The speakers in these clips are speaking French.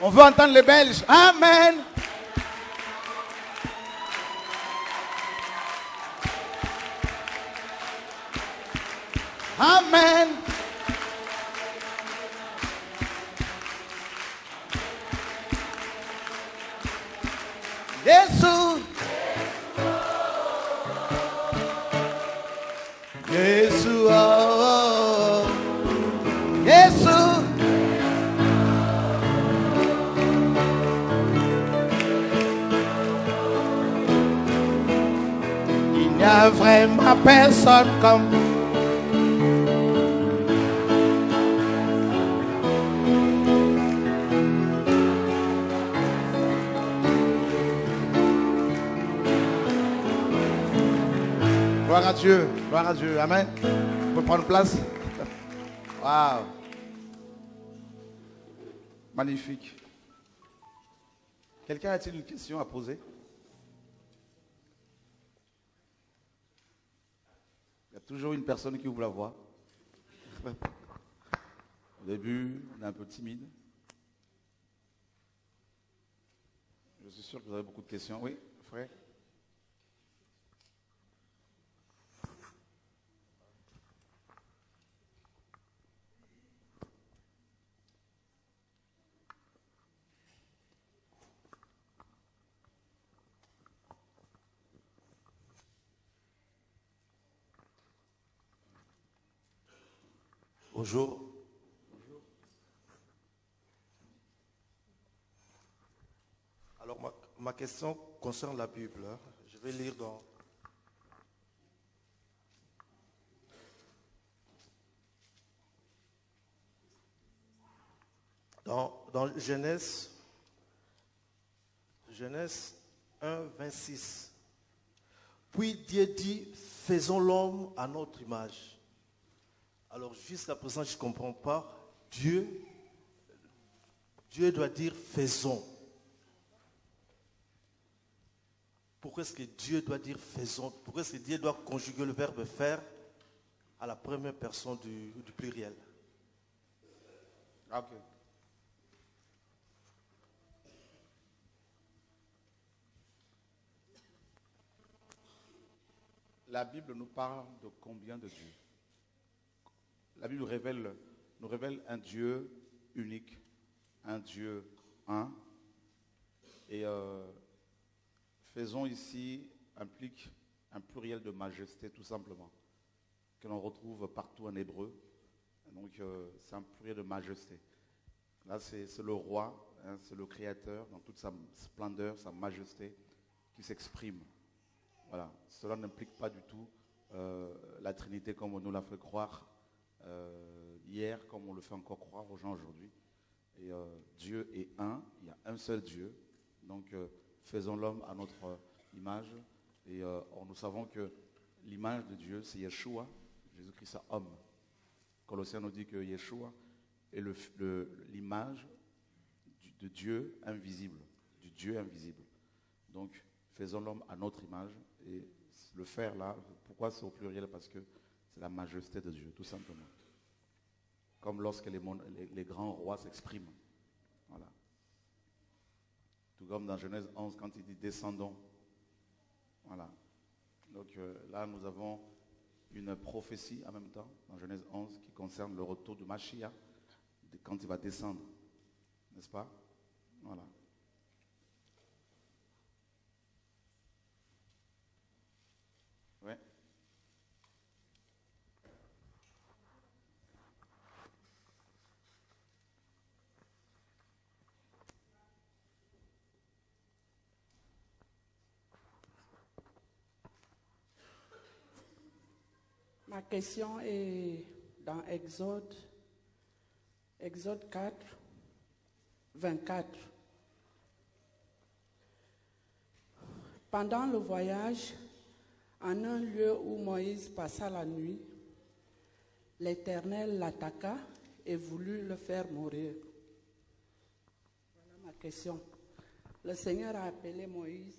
On veut entendre les Belges. Amen. Amen. Jésus. Jésus. Oh, oh. Jésus. Il n'y a vraiment personne comme vous. Gloire à Dieu, gloire à Dieu, amen. Vous pouvez prendre place. Waouh. Magnifique. Quelqu'un a-t-il une question à poser? Il y a toujours une personne qui ouvre la voie. Au début, on est un peu timide. Je suis sûr que vous avez beaucoup de questions. Oui, frère. Bonjour. Alors, ma question concerne la Bible. Je vais lire dans Genèse 1, 26. Puis Dieu dit, faisons l'homme à notre image. Alors jusqu'à présent, je ne comprends pas. Dieu doit dire faisons. Pourquoi est-ce que Dieu doit dire faisons? Pourquoi est-ce que Dieu doit conjuguer le verbe faire à la première personne du pluriel? Ok. La Bible nous parle de combien de dieux? La Bible nous révèle un Dieu unique, un Dieu un. Et faisons ici implique un pluriel de majesté tout simplement, que l'on retrouve partout en hébreu. Donc c'est un pluriel de majesté. Là c'est le roi, hein, c'est le créateur dans toute sa splendeur, sa majesté qui s'exprime. Voilà. Cela n'implique pas du tout la Trinité comme on nous l'a fait croire hier, comme on le fait encore croire aux gens aujourd'hui. Et Dieu est un, il y a un seul Dieu. Donc faisons l'homme à notre image. Et nous savons que l'image de Dieu, c'est Yeshua, Jésus-Christ homme. Colossiens nous dit que Yeshua est l'image de Dieu invisible, du Dieu invisible. Donc faisons l'homme à notre image. Et le faire là, pourquoi c'est au pluriel? Parce que c'est la majesté de Dieu, tout simplement. Comme lorsque les grands rois s'expriment. Voilà. Tout comme dans Genèse 11, quand il dit descendons. Voilà. Donc là, nous avons une prophétie en même temps, dans Genèse 11, qui concerne le retour du Mashiach, quand il va descendre. N'est-ce pas? Voilà. Ouais. Ma question est dans Exode 4, 24. Pendant le voyage, en un lieu où Moïse passa la nuit, l'Éternel l'attaqua et voulut le faire mourir. Voilà ma question. Le Seigneur a appelé Moïse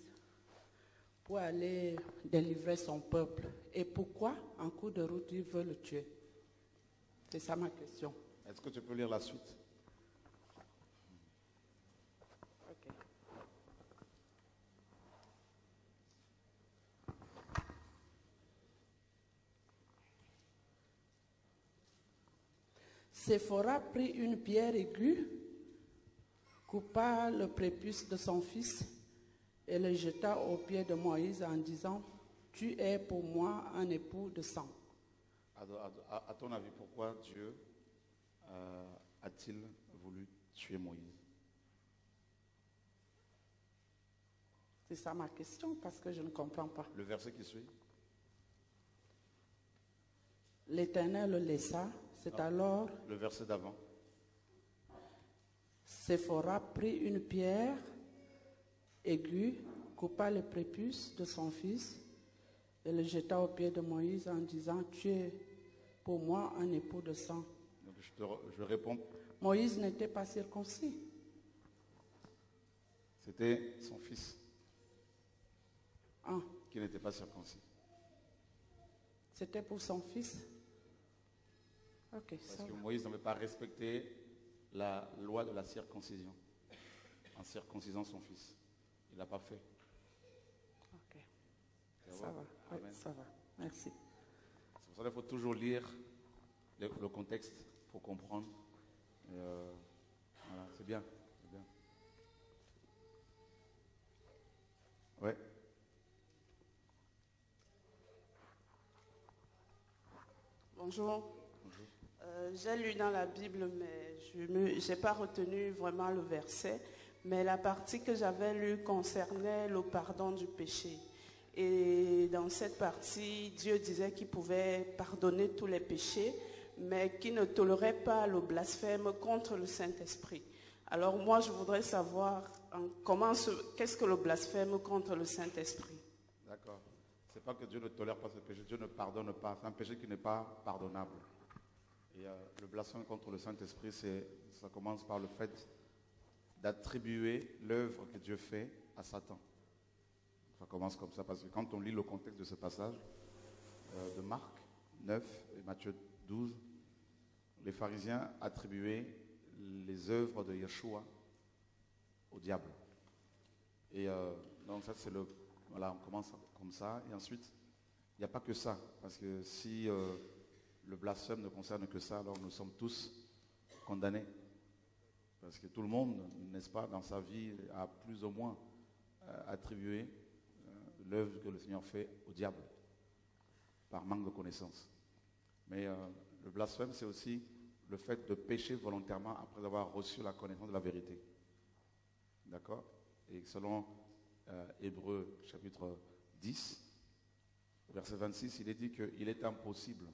pour aller délivrer son peuple. Et pourquoi, en cours de route, il veut le tuer? C'est ça ma question. Est-ce que tu peux lire la suite? Séphora prit une pierre aiguë, coupa le prépuce de son fils et le jeta aux pieds de Moïse en disant, « Tu es pour moi un époux de sang. » À ton avis, pourquoi Dieu a-t-il voulu tuer Moïse? C'est ça ma question parce que je ne comprends pas. Le verset qui suit. L'Éternel le laissa, c'est alors Le verset d'avant. Séphora prit une pierre aiguë, coupa le prépuce de son fils et le jeta aux pieds de Moïse en disant, « Tu es pour moi un époux de sang. » Donc je réponds, Moïse n'était pas circoncis. c'était son fils Ah, qui n'était pas circoncis. c'était pour son fils. Ok, Parce ça que va. Moïse n'avait pas respecté la loi de la circoncision en circoncisant son fils. Il n'a pas fait. Ok, Ça ça va? va. Oui, Amen. ça va. Merci. C'est pour ça qu'il faut toujours lire le contexte pour comprendre. Et, voilà, c'est bien. C'est bien. Ouais. Bonjour. Bonjour. J'ai lu dans la Bible, mais je n'ai pas retenu vraiment le verset. Mais la partie que j'avais lue concernait le pardon du péché. Et dans cette partie, Dieu disait qu'il pouvait pardonner tous les péchés, mais qu'il ne tolérait pas le blasphème contre le Saint-Esprit. Alors moi, je voudrais savoir qu'est-ce que le blasphème contre le Saint-Esprit? D'accord. C'est pas que Dieu ne tolère pas ce péché, Dieu ne pardonne pas. C'est un péché qui n'est pas pardonnable. Et le blasphème contre le Saint-Esprit, ça commence par le fait d'attribuer l'œuvre que Dieu fait à Satan. Ça commence comme ça, parce que quand on lit le contexte de ce passage de Marc 9 et Matthieu 12, les pharisiens attribuaient les œuvres de Yeshua au diable. Et donc ça, voilà, on commence comme ça. Et ensuite, il n'y a pas que ça, parce que si le blasphème ne concerne que ça, alors nous sommes tous condamnés. Parce que tout le monde, n'est-ce pas, dans sa vie, a plus ou moins attribué l'œuvre que le Seigneur fait au diable, par manque de connaissance. Mais le blasphème, c'est aussi le fait de pécher volontairement après avoir reçu la connaissance de la vérité. D'accord? Et selon Hébreux chapitre 10, verset 26, il est dit qu'il est impossible,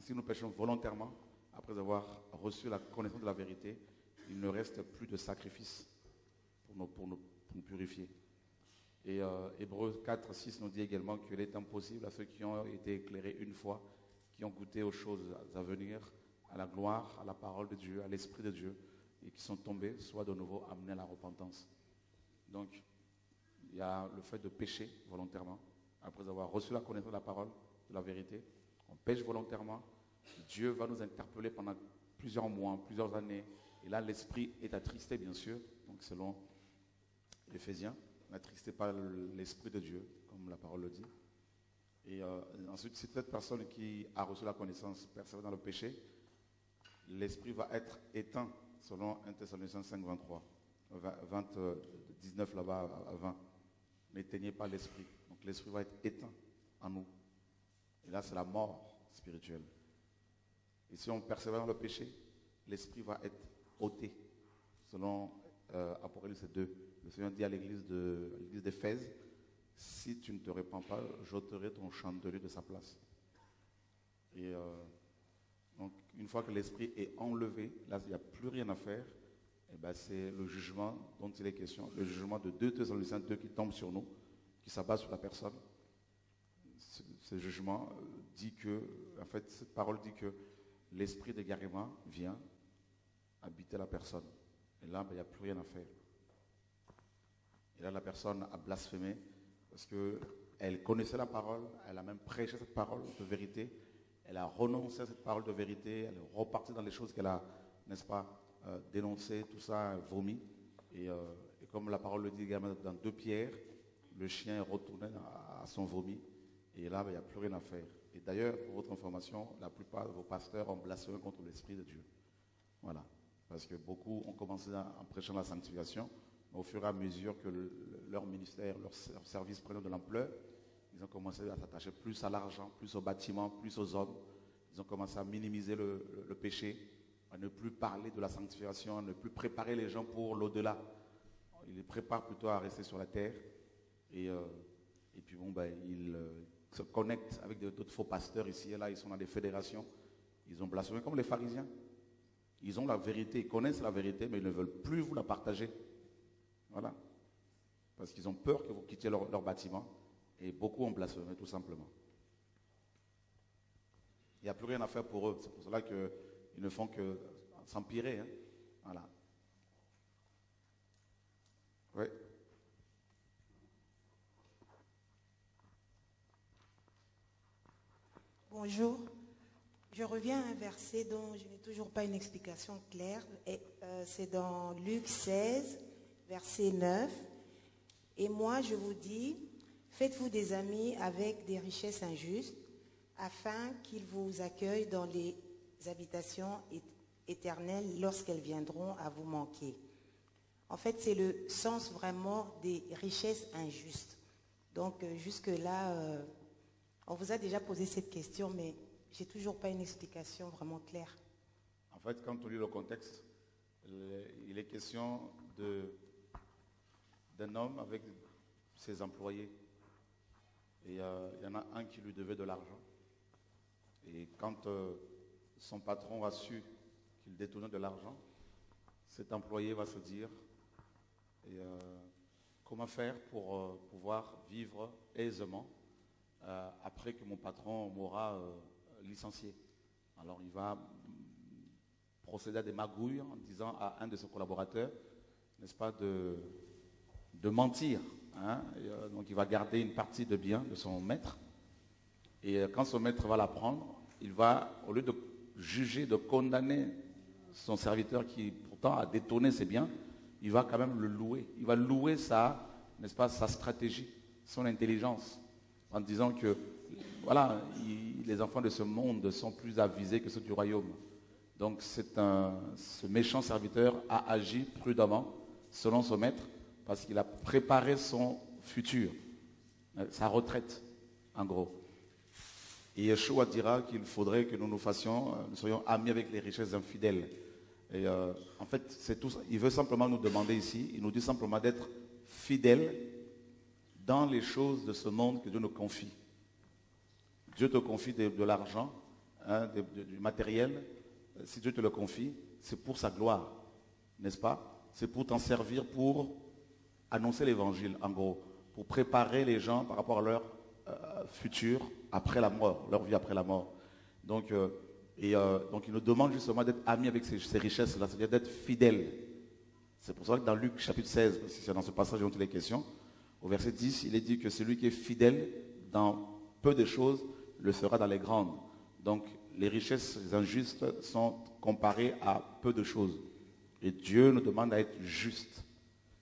si nous péchons volontairement, après avoir reçu la connaissance de la vérité, il ne reste plus de sacrifice pour nous purifier. Et Hébreux 4, 6 nous dit également qu'il est impossible à ceux qui ont été éclairés une fois, qui ont goûté aux choses à venir, à la gloire, à la parole de Dieu, à l'Esprit de Dieu, et qui sont tombés, soit de nouveau amenés à la repentance. Donc, il y a le fait de pécher volontairement, après avoir reçu la connaissance de la parole, de la vérité. On pêche volontairement, Dieu va nous interpeller pendant plusieurs mois, plusieurs années, et là l'esprit est attristé bien sûr, donc selon l'Éphésiens, n'attristez pas l'esprit de Dieu, comme la parole le dit. Et ensuite, si cette personne qui a reçu la connaissance persévère dans le péché, l'esprit va être éteint, selon 1 Thessaloniciens 5, 23, 19 là-bas à 20. N'éteignez pas l'esprit. Donc l'esprit va être éteint en nous. Et là, c'est la mort spirituelle. Et si on persévère dans le péché, l'esprit va être ôté. Selon Apocalypse 2, le Seigneur dit à l'église d'Éphèse, si tu ne te répands pas, j'ôterai ton chandelier de sa place. Et donc, une fois que l'esprit est enlevé, là, il n'y a plus rien à faire. Et ben, c'est le jugement dont il est question, le jugement de 2 Thessaloniciens 2 qui tombe sur nous, qui s'abat sur la personne. Ce jugement dit que, en fait, cette parole dit que l'esprit d'égarement vient habiter la personne. Et là, ben, il n'y a plus rien à faire. Et là, la personne a blasphémé parce qu'elle connaissait la parole, elle a même prêché cette parole de vérité, elle a renoncé à cette parole de vérité, elle est repartie dans les choses qu'elle a, n'est-ce pas, dénoncées, tout ça, vomi. Et comme la parole le dit également dans 2 Pierre, le chien est retourné à son vomi. Et là, ben, il n'y a plus rien à faire. Et d'ailleurs, pour votre information, la plupart de vos pasteurs ont blasphémé contre l'Esprit de Dieu. Voilà. Parce que beaucoup ont commencé en prêchant la sanctification, mais au fur et à mesure que leur ministère, leur service prenait de l'ampleur, ils ont commencé à s'attacher plus à l'argent, plus aux bâtiments, plus aux hommes. Ils ont commencé à minimiser le péché, à ne plus parler de la sanctification, à ne plus préparer les gens pour l'au-delà. Ils les préparent plutôt à rester sur la terre. Et puis bon, ils se connectent avec d'autres faux pasteurs ici et là. Ils sont dans des fédérations. Ils ont blasphémé comme les pharisiens. Ils ont la vérité, ils connaissent la vérité, mais ils ne veulent plus vous la partager. Voilà. Parce qu'ils ont peur que vous quittiez leur bâtiment. Et beaucoup ont blasphémé, tout simplement. Il n'y a plus rien à faire pour eux. C'est pour cela qu'ils ne font que s'empirer. Hein. Voilà. Oui. Bonjour. Je reviens à un verset dont je n'ai toujours pas une explication claire. C'est dans Luc 16, verset 9. Et moi, je vous dis, faites-vous des amis avec des richesses injustes, afin qu'ils vous accueillent dans les habitations éternelles lorsqu'elles viendront à vous manquer. En fait, c'est le sens vraiment des richesses injustes. Donc, jusque-là, on vous a déjà posé cette question, mais j'ai toujours pas une explication vraiment claire. En fait, quand on lit le contexte, il est question d'un homme avec ses employés. Et il y en a un qui lui devait de l'argent. Et quand son patron a su qu'il détournait de l'argent, cet employé va se dire comment faire pour pouvoir vivre aisément après que mon patron m'aura licencié. Alors il va procéder à des magouilles en disant à un de ses collaborateurs, n'est-ce pas, de mentir. Hein? Donc il va garder une partie de biens de son maître. Et quand son maître va la prendre, il va, au lieu de juger, de condamner son serviteur qui pourtant a détourné ses biens, il va quand même le louer. Il va louer sa stratégie, son intelligence, en disant que voilà, les enfants de ce monde sont plus avisés que ceux du royaume. Donc ce méchant serviteur a agi prudemment selon son maître parce qu'il a préparé son futur, sa retraite en gros. Et Yeshua dira qu'il faudrait que nous soyons amis avec les richesses infidèles. Et en fait, c'est tout ça. Il veut simplement nous demander ici, il nous dit simplement d'être fidèles dans les choses de ce monde que Dieu nous confie. Dieu te confie de l'argent, hein, du matériel. Si Dieu te le confie, c'est pour sa gloire, n'est-ce pas? C'est pour t'en servir, pour annoncer l'évangile, en gros, pour préparer les gens par rapport à leur futur après la mort, leur vie après la mort. Donc, donc il nous demande justement d'être amis avec ces richesses-là, c'est-à-dire d'être fidèles. C'est pour ça que dans Luc chapitre 16, c'est dans ce passage dont il est question, au verset 10, il est dit que celui qui est fidèle dans peu de choses le sera dans les grandes. Donc les richesses injustes sont comparées à peu de choses. Et Dieu nous demande à être juste.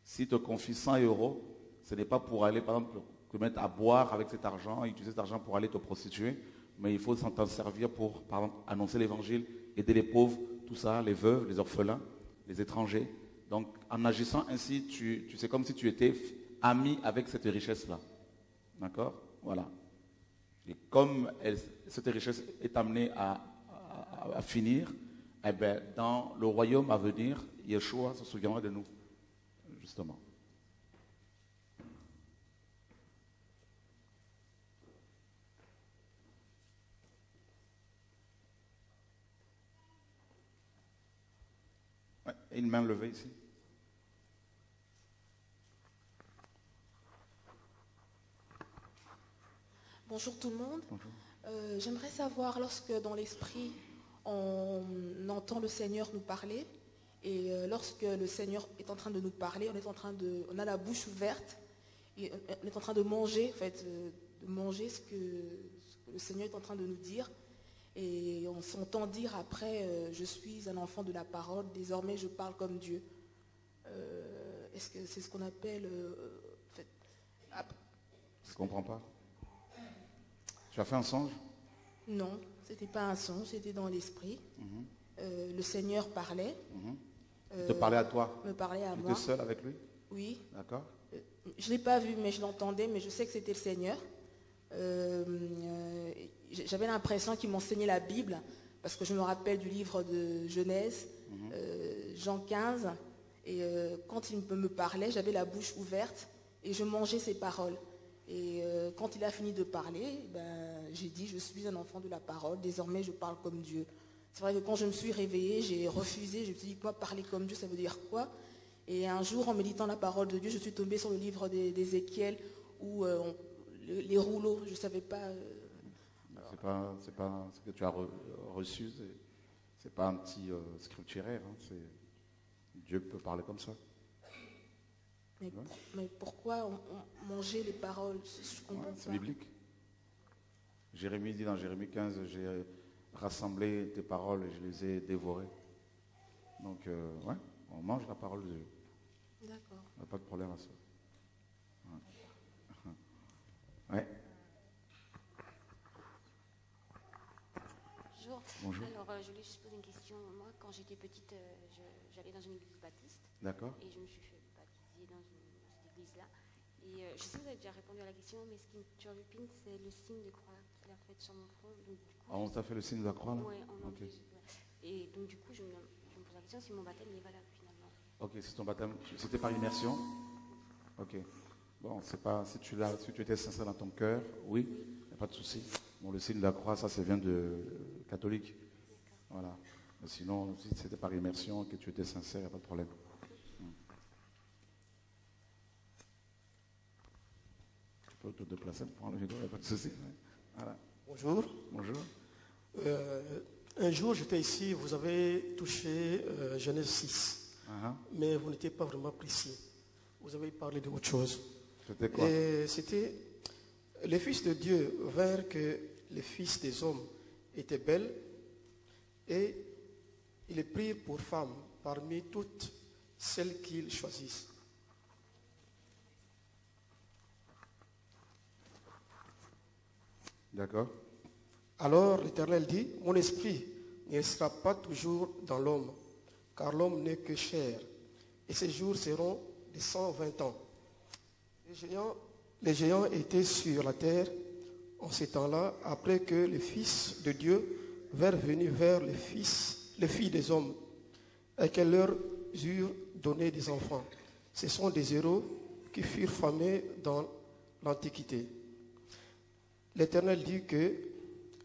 S'il te confie 100 €, ce n'est pas pour aller, par exemple, te mettre à boire avec cet argent, utiliser cet argent pour aller te prostituer, mais il faut s'en servir pour, par exemple, annoncer l'évangile, aider les pauvres, tout ça, les veuves, les orphelins, les étrangers. Donc, en agissant ainsi, c'est comme si tu étais ami avec cette richesse-là. D'accord? Voilà. Et comme cette richesse est amenée à finir, eh bien, dans le royaume à venir, Yeshua se souviendra de nous, justement. Ouais, et une main levée ici. Bonjour tout le monde. Bonjour. J'aimerais savoir, lorsque dans l'esprit on entend le Seigneur nous parler, et lorsque le Seigneur est en train de nous parler, on a la bouche ouverte, et on est en train de manger, en fait, de manger ce que le Seigneur est en train de nous dire, et on s'entend dire après, je suis un enfant de la parole, désormais je parle comme Dieu. Est-ce que c'est ce qu'on appelle en fait, Je ne comprends pas. Tu as fait un songe? Non, c'était pas un songe, c'était dans l'esprit. le Seigneur parlait. Il te parlait à toi. Me parlait à Tu moi. étais seul avec lui? Oui. D'accord. Je ne l'ai pas vu, mais je l'entendais, mais je sais que c'était le Seigneur. J'avais l'impression qu'il m'enseignait la Bible, parce que je me rappelle du livre de Genèse, Jean 15, et quand il me parlait, j'avais la bouche ouverte et je mangeais ses paroles. Et quand il a fini de parler, j'ai dit, je suis un enfant de la parole, désormais je parle comme Dieu. C'est vrai que quand je me suis réveillée, j'ai refusé, je me suis dit, moi, parler comme Dieu, ça veut dire quoi? Et un jour, en méditant la parole de Dieu, je suis tombée sur le livre d'Ézéchiel, où les rouleaux, je ne savais pas... C'est pas ce que tu as reçu, c'est pas un petit scripturaire, hein, Dieu peut parler comme ça. Mais pourquoi on mangeait les paroles? Je comprends C'est pas. biblique. Jérémie dit dans Jérémie 15, j'ai rassemblé tes paroles et je les ai dévorées. Donc, ouais, on mange la parole de Dieu. D'accord. On n'a pas de problème à ça. Ouais. Bonjour. Bonjour. Alors, je voulais juste poser une question. Moi, quand j'étais petite, j'allais dans une église baptiste. D'accord. Et je me suis fait baptiser dans cette église-là. Et je sais que vous avez déjà répondu à la question, mais ce qui me turlupine, c'est le signe de croix qu'il a fait sur mon front. Donc, du coup, On t'a fait le signe de la croix là? Ouais, en Ok. anglais. Et donc, du coup, je me pose la question si mon baptême est valable finalement. Ok, c'est ton baptême. C'était par immersion? Ok. Bon, c'est pas si tu étais sincère dans ton cœur, oui, il n'y a pas de souci. Bon, le signe de la croix, ça vient de catholique. Voilà. Mais sinon, si c'était par immersion, que tu étais sincère, il n'y a pas de problème. Tu peux te déplacer pour prendre le micro, il n'y a pas de souci. Voilà. Bonjour. Bonjour. Un jour, j'étais ici, vous avez touché Genèse 6, mais vous n'étiez pas vraiment précis. Vous avez parlé de autre chose. C'était quoi? Et c'était les fils de Dieu vinrent que les fils des hommes étaient belles et ils les prirent pour femmes parmi toutes celles qu'ils choisissent. D'accord. Alors l'Éternel dit, mon esprit ne sera pas toujours dans l'homme, car l'homme n'est que chair, et ses jours seront de 120 ans. Les géants étaient sur la terre en ces temps-là, après que les fils de Dieu vinrent venir vers les filles des hommes, et qu'elles leur eurent donné des enfants. Ce sont des héros qui furent famés dans l'Antiquité. L'Éternel dit que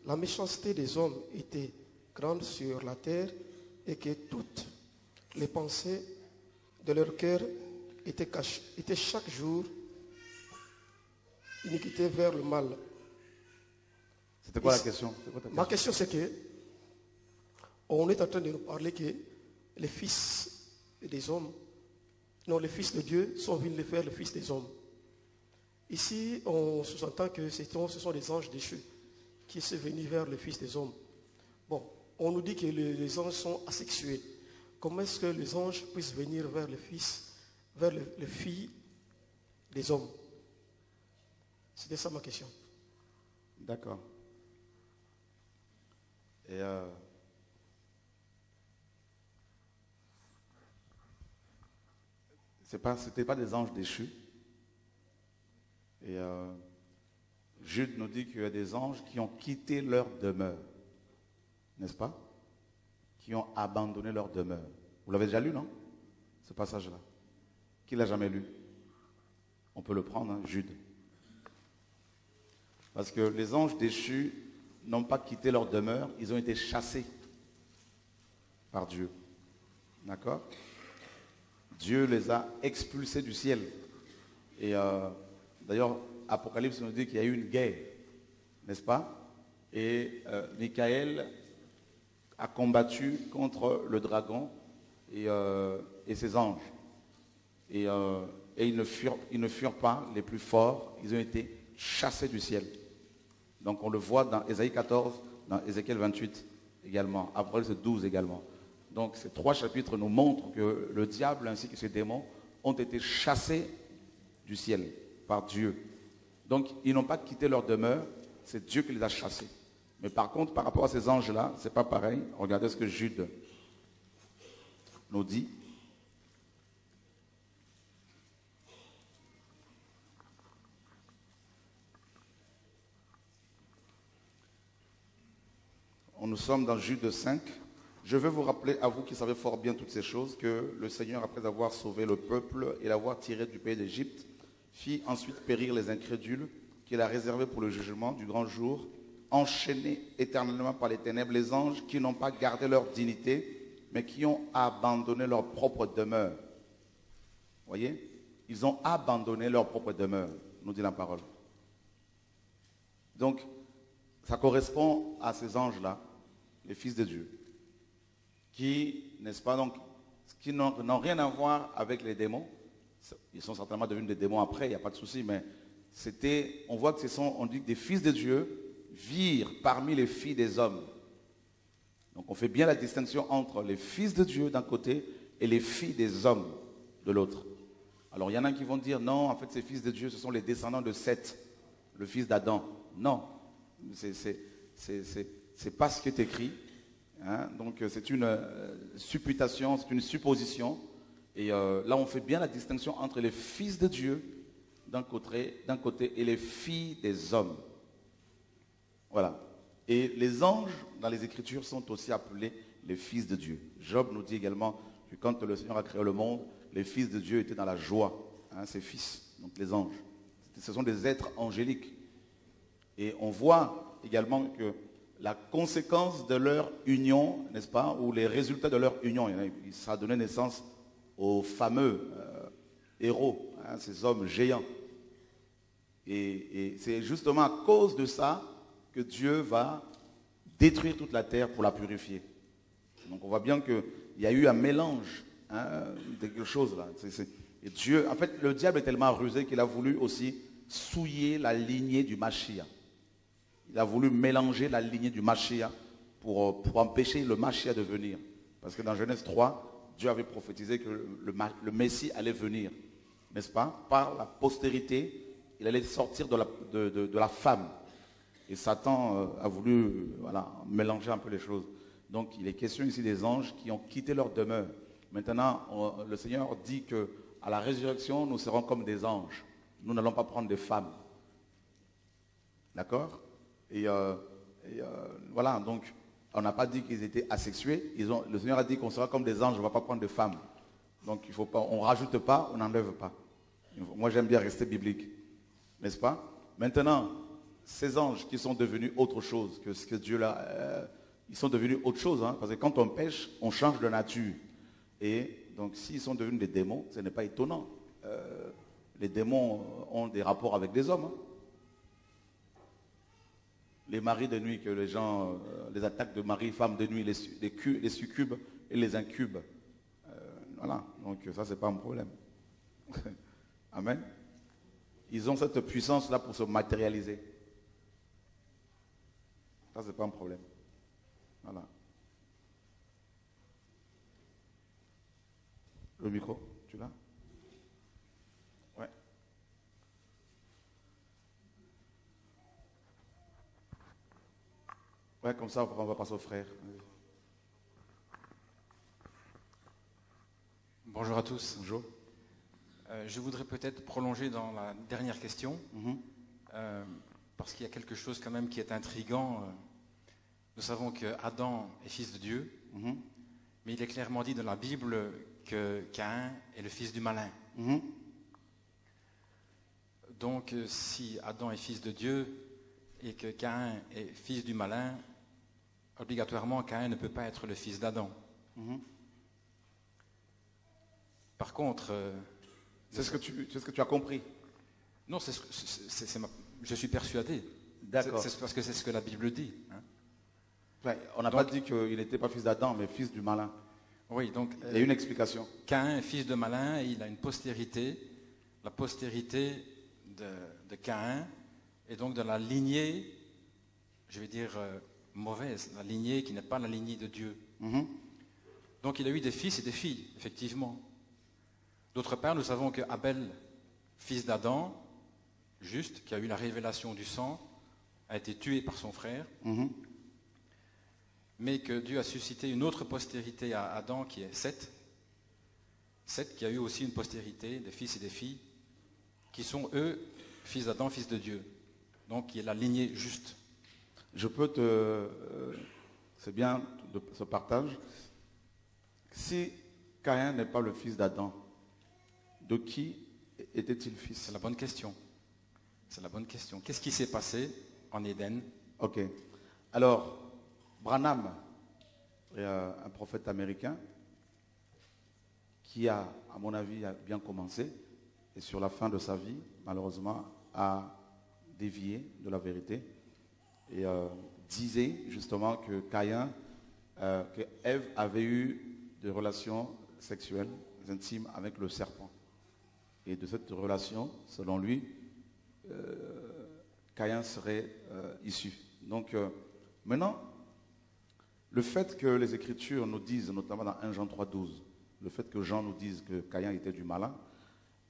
la méchanceté des hommes était grande sur la terre et que toutes les pensées de leur cœur étaient chaque jour iniquité vers le mal. C'était quoi la question? Ma question c'est que on est en train de nous parler que les fils des hommes, non, les fils de Dieu sont venus faire les fils des hommes. Ici, on sous-entend que ce sont des anges déchus qui sont venus vers les fils des hommes. Bon, on nous dit que les anges sont asexués. Comment est-ce que les anges puissent venir vers les filles des hommes? C'était ça ma question. D'accord. Et c'était pas des anges déchus. Et Jude nous dit qu'il y a des anges qui ont quitté leur demeure, n'est-ce pas? Qui ont abandonné leur demeure. Vous l'avez déjà lu, non? Ce passage-là. Qui l'a jamais lu? On peut le prendre, hein, Jude. Parce que les anges déchus n'ont pas quitté leur demeure, ils ont été chassés par Dieu. D'accord? Dieu les a expulsés du ciel. Et d'ailleurs, Apocalypse nous dit qu'il y a eu une guerre, n'est-ce pas? Et Michael a combattu contre le dragon et ses anges. Et ils ne furent pas les plus forts, ils ont été chassés du ciel. Donc on le voit dans Ésaïe 14, dans Ézéchiel 28 également, Apocalypse 12 également. Donc ces trois chapitres nous montrent que le diable ainsi que ses démons ont été chassés du ciel par Dieu. Donc ils n'ont pas quitté leur demeure, c'est Dieu qui les a chassés. Mais par contre, par rapport à ces anges-là, c'est pas pareil. Regardez ce que Jude nous dit, nous sommes dans Jude 5. Je veux vous rappeler, à vous qui savez fort bien toutes ces choses, que le Seigneur, après avoir sauvé le peuple et l'avoir tiré du pays d'Égypte, fit ensuite périr les incrédules qu'il a réservés pour le jugement du grand jour, enchaînés éternellement par les ténèbres, les anges qui n'ont pas gardé leur dignité, mais qui ont abandonné leur propre demeure. Vous voyez? Ils ont abandonné leur propre demeure, nous dit la parole. Donc, ça correspond à ces anges-là, les fils de Dieu, qui, n'est-ce pas, donc, qui n'ont rien à voir avec les démons. Ils sont certainement devenus des démons après, il n'y a pas de souci, mais on voit que on dit que des fils de Dieu virent parmi les filles des hommes. Donc on fait bien la distinction entre les fils de Dieu d'un côté et les filles des hommes de l'autre. Alors il y en a qui vont dire non, en fait ces fils de Dieu, ce sont les descendants de Seth, le fils d'Adam. Non, c'est pas ce qui est écrit. Hein? Donc c'est une supputation, c'est une supposition. Et là on fait bien la distinction entre les fils de Dieu d'un côté et les filles des hommes. Voilà. Et les anges, dans les Écritures, sont aussi appelés les fils de Dieu. Job nous dit également que quand le Seigneur a créé le monde, les fils de Dieu étaient dans la joie. Hein, ses fils, donc les anges. Ce sont des êtres angéliques. Et on voit également que la conséquence de leur union, n'est-ce pas, ou les résultats de leur union, ça a donné naissance aux fameux héros, hein, ces hommes géants. Et c'est justement à cause de ça que Dieu va détruire toute la terre pour la purifier. Donc on voit bien qu'il y a eu un mélange, hein, de quelque chose là. Et Dieu, en fait, le diable est tellement rusé qu'il a voulu aussi souiller la lignée du Mashiach. Il a voulu mélanger la lignée du Mashiach pour empêcher le Mashiach de venir. Parce que dans Genèse 3, Dieu avait prophétisé que le Messie allait venir, n'est-ce pas? Par la postérité, il allait sortir de la femme. Et Satan a voulu mélanger un peu les choses. Donc il est question ici des anges qui ont quitté leur demeure. Maintenant, le Seigneur dit qu'à la résurrection, nous serons comme des anges. Nous n'allons pas prendre des femmes. D'accord? Et voilà, donc on n'a pas dit qu'ils étaient asexués. Le Seigneur a dit qu'on sera comme des anges, on ne va pas prendre de femmes. Donc il faut pas, on ne rajoute pas, on n'enlève pas. Moi j'aime bien rester biblique. N'est-ce pas? Maintenant, ces anges qui sont devenus autre chose que ce que Dieu l'a... ils sont devenus autre chose, hein, parce que quand on pêche, on change de nature. Et donc s'ils sont devenus des démons, ce n'est pas étonnant. Les démons ont des rapports avec des hommes. Hein. Les maris de nuit, que les gens, les attaques de mari, femmes de nuit, les succubes et les incubes. Voilà, donc ça c'est pas un problème. Amen. Ils ont cette puissance-là pour se matérialiser. Ça, c'est pas un problème. Voilà. Le micro, tu l'as? Ouais. Ouais, comme ça, on va passer au frère. Bonjour à tous. Bonjour. Je voudrais peut-être prolonger dans la dernière question, parce qu'il y a quelque chose quand même qui est intriguant. Nous savons que Adam est fils de Dieu, mais il est clairement dit dans la Bible que Caïn est le fils du malin. Donc si Adam est fils de Dieu et que Caïn est fils du malin, obligatoirement Caïn ne peut pas être le fils d'Adam. Par contre... c'est ce que tu as compris? Non, je suis persuadé. D'accord. C'est parce que c'est ce que la Bible dit. Hein. Ouais, on n'a pas dit qu'il n'était pas fils d'Adam, mais fils du malin. Oui, donc... il y a une explication. Caïn est fils de malin et il a une postérité, la postérité de Caïn, et donc de la lignée, je vais dire mauvaise, la lignée qui n'est pas la lignée de Dieu. Donc il a eu des fils et des filles, effectivement. D'autre part, nous savons que Abel, fils d'Adam, juste, qui a eu la révélation du sang, a été tué par son frère, mais que Dieu a suscité une autre postérité à Adam, qui est Seth, Seth qui a eu aussi une postérité, des fils et des filles, qui sont eux, fils d'Adam, fils de Dieu. Donc qui est la lignée juste. Je peux te... c'est bien de ce partage. Si Caïn n'est pas le fils d'Adam, de qui était-il fils? C'est la bonne question. C'est la bonne question. Qu'est-ce qui s'est passé en Éden? Ok. Alors, Branham est un prophète américain qui a, à mon avis, a bien commencé et sur la fin de sa vie, malheureusement, a dévié de la vérité et disait justement que Caïn, que Ève avait eu des relations sexuelles intimes avec le serpent. Et de cette relation, selon lui, Caïn serait issu. Donc maintenant, le fait que les Écritures nous disent, notamment dans 1 Jean 3,12, le fait que Jean nous dise que Caïn était du malin,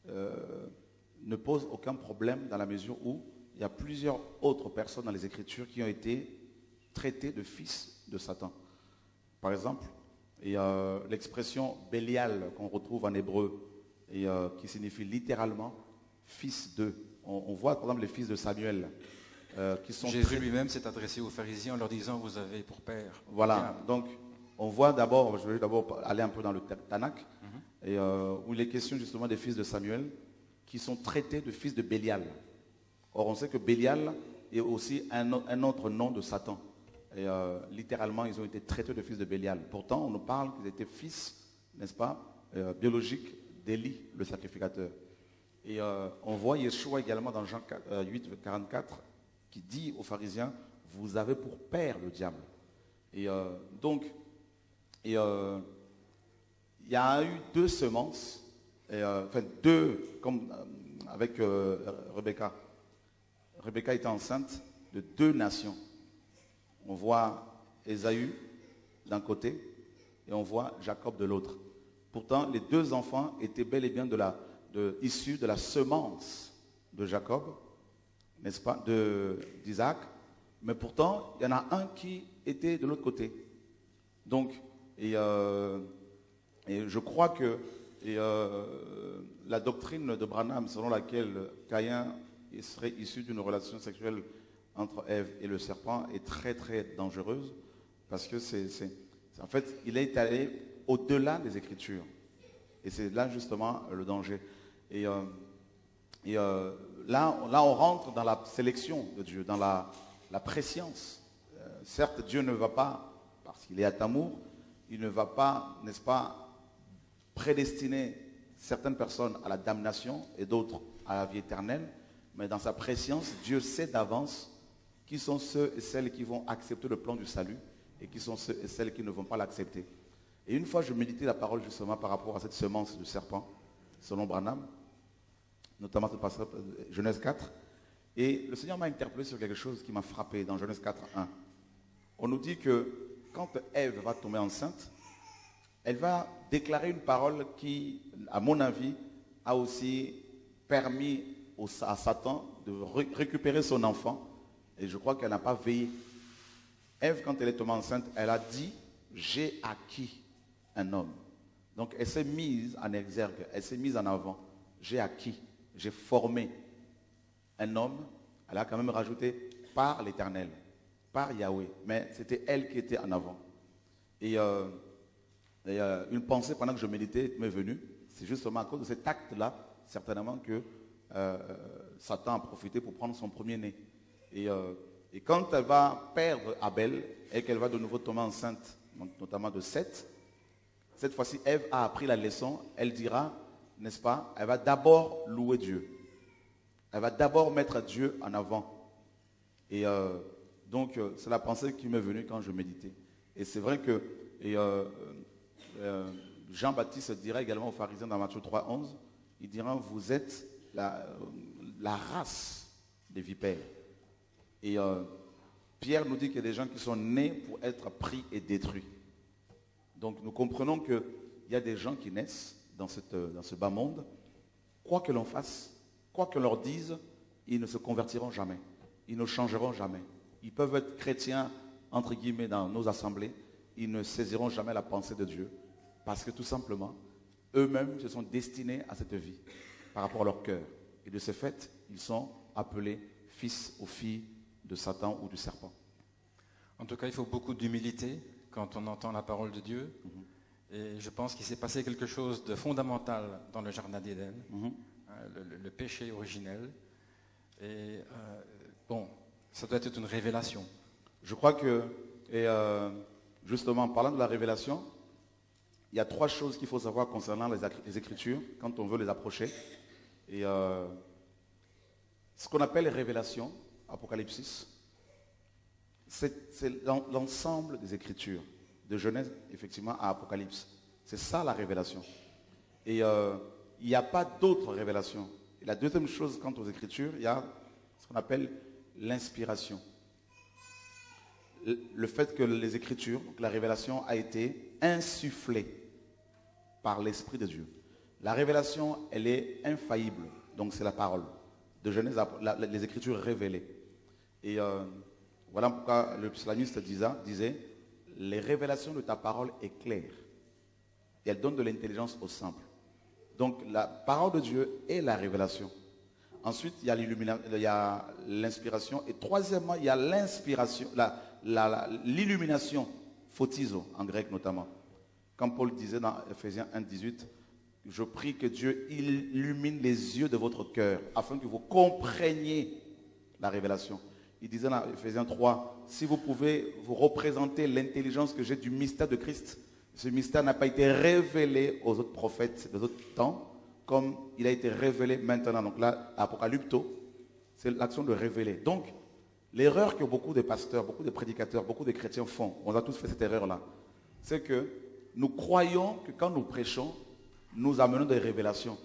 ne pose aucun problème dans la mesure où il y a plusieurs autres personnes dans les Écritures qui ont été traitées de fils de Satan. Par exemple, il y a l'expression Bélial qu'on retrouve en hébreu et qui signifie littéralement fils de. On voit par exemple les fils de Samuel qui sont... Jésus lui-même s'est adressé aux pharisiens en leur disant vous avez pour père. Voilà, donc on voit d'abord, je vais d'abord aller un peu dans le Tanakh, et où il est question justement des fils de Samuel qui sont traités de fils de Bélial. Or on sait que Bélial est aussi un autre nom de Satan. Et littéralement ils ont été traités de fils de Bélial. Pourtant on nous parle qu'ils étaient fils, n'est-ce pas, biologiques d'Élie, le sacrificateur. Et on voit Yeshua également dans Jean 8, 44 qui dit aux pharisiens, vous avez pour père le diable. Et donc, il y a eu deux semences, enfin deux, comme avec Rebecca. Rebecca était enceinte de deux nations. On voit Ésaü d'un côté et on voit Jacob de l'autre. Pourtant, les deux enfants étaient bel et bien issus de la semence de Jacob, n'est-ce pas, d'Isaac, mais pourtant, il y en a un qui était de l'autre côté. Donc, et je crois que la doctrine de Branham, selon laquelle Caïn serait issu d'une relation sexuelle entre Ève et le serpent, est très très dangereuse, parce que en fait, il est allé au-delà des Écritures. Et c'est là justement le danger. Et là, on rentre dans la sélection de Dieu, dans la préscience. Certes, Dieu ne va pas, parce qu'il est à amour, il ne va pas, n'est-ce pas, prédestiner certaines personnes à la damnation et d'autres à la vie éternelle, mais dans sa préscience, Dieu sait d'avance qui sont ceux et celles qui vont accepter le plan du salut et qui sont ceux et celles qui ne vont pas l'accepter. Et une fois, je méditais la parole justement par rapport à cette semence du serpent, selon Branham, notamment ce passage Genèse 4. Et le Seigneur m'a interpellé sur quelque chose qui m'a frappé dans Genèse 4, 1. On nous dit que quand Ève va tomber enceinte, elle va déclarer une parole qui, à mon avis, a aussi permis à Satan de récupérer son enfant. Et je crois qu'elle n'a pas veillé. Ève, quand elle est tombée enceinte, elle a dit « j'ai acquis un homme ». Donc elle s'est mise en exergue, elle s'est mise en avant. J'ai acquis, j'ai formé un homme. Elle a quand même rajouté par l'Éternel, par Yahweh. Mais c'était elle qui était en avant. Et une pensée pendant que je méditais m'est venue. C'est justement à cause de cet acte-là, certainement, que Satan a profité pour prendre son premier-né. Et quand elle va perdre Abel et qu'elle va de nouveau tomber enceinte, notamment de Seth, cette fois-ci, Ève a appris la leçon. Elle dira, n'est-ce pas, elle va d'abord louer Dieu. Elle va d'abord mettre Dieu en avant. Et donc, c'est la pensée qui m'est venue quand je méditais. Et c'est vrai que Jean-Baptiste dira également aux pharisiens dans Matthieu 3, 11, il dira, vous êtes la race des vipères. Et Pierre nous dit qu'il y a des gens qui sont nés pour être pris et détruits. Donc nous comprenons qu'il y a des gens qui naissent dans ce bas monde. Quoi que l'on fasse, quoi que l'on leur dise, ils ne se convertiront jamais. Ils ne changeront jamais. Ils peuvent être chrétiens, entre guillemets, dans nos assemblées. Ils ne saisiront jamais la pensée de Dieu. Parce que tout simplement, eux-mêmes se sont destinés à cette vie par rapport à leur cœur. Et de ce fait, ils sont appelés fils ou filles de Satan ou du serpent. En tout cas, il faut beaucoup d'humilité quand on entend la parole de Dieu. Et je pense qu'il s'est passé quelque chose de fondamental dans le jardin d'Éden, le péché originel. Et bon, ça doit être une révélation. Je crois que, justement, en parlant de la révélation, il y a 3 choses qu'il faut savoir concernant les Écritures quand on veut les approcher. Et ce qu'on appelle les révélations, Apocalypse, c'est l'ensemble des Écritures, de Genèse effectivement à Apocalypse. C'est ça la révélation. Et il n'y a pas d'autre révélation. Et la deuxième chose quant aux Écritures, il y a ce qu'on appelle l'inspiration. Le fait que les Écritures, donc la révélation a été insufflée par l'Esprit de Dieu. La révélation, elle est infaillible. Donc c'est la parole. De Genèse, les Écritures révélées. Et voilà pourquoi le psalmiste disait, les révélations de ta parole est claire. Et elle donne de l'intelligence aux simples. Donc la parole de Dieu est la révélation. Ensuite, il y a l'inspiration. Et troisièmement, il y a l'inspiration, l'illumination, photizo, en grec notamment. Comme Paul disait dans Ephésiens 1,18, je prie que Dieu illumine les yeux de votre cœur, afin que vous compreniez la révélation. Il disait dans Ephésiens 3, si vous pouvez vous représenter l'intelligence que j'ai du mystère de Christ, ce mystère n'a pas été révélé aux autres prophètes des autres temps, comme il a été révélé maintenant. Donc là, apocalypto, c'est l'action de révéler. Donc, l'erreur que beaucoup de pasteurs, beaucoup de prédicateurs, beaucoup de chrétiens font, on a tous fait cette erreur-là, c'est que nous croyons que quand nous prêchons, nous amenons des révélations.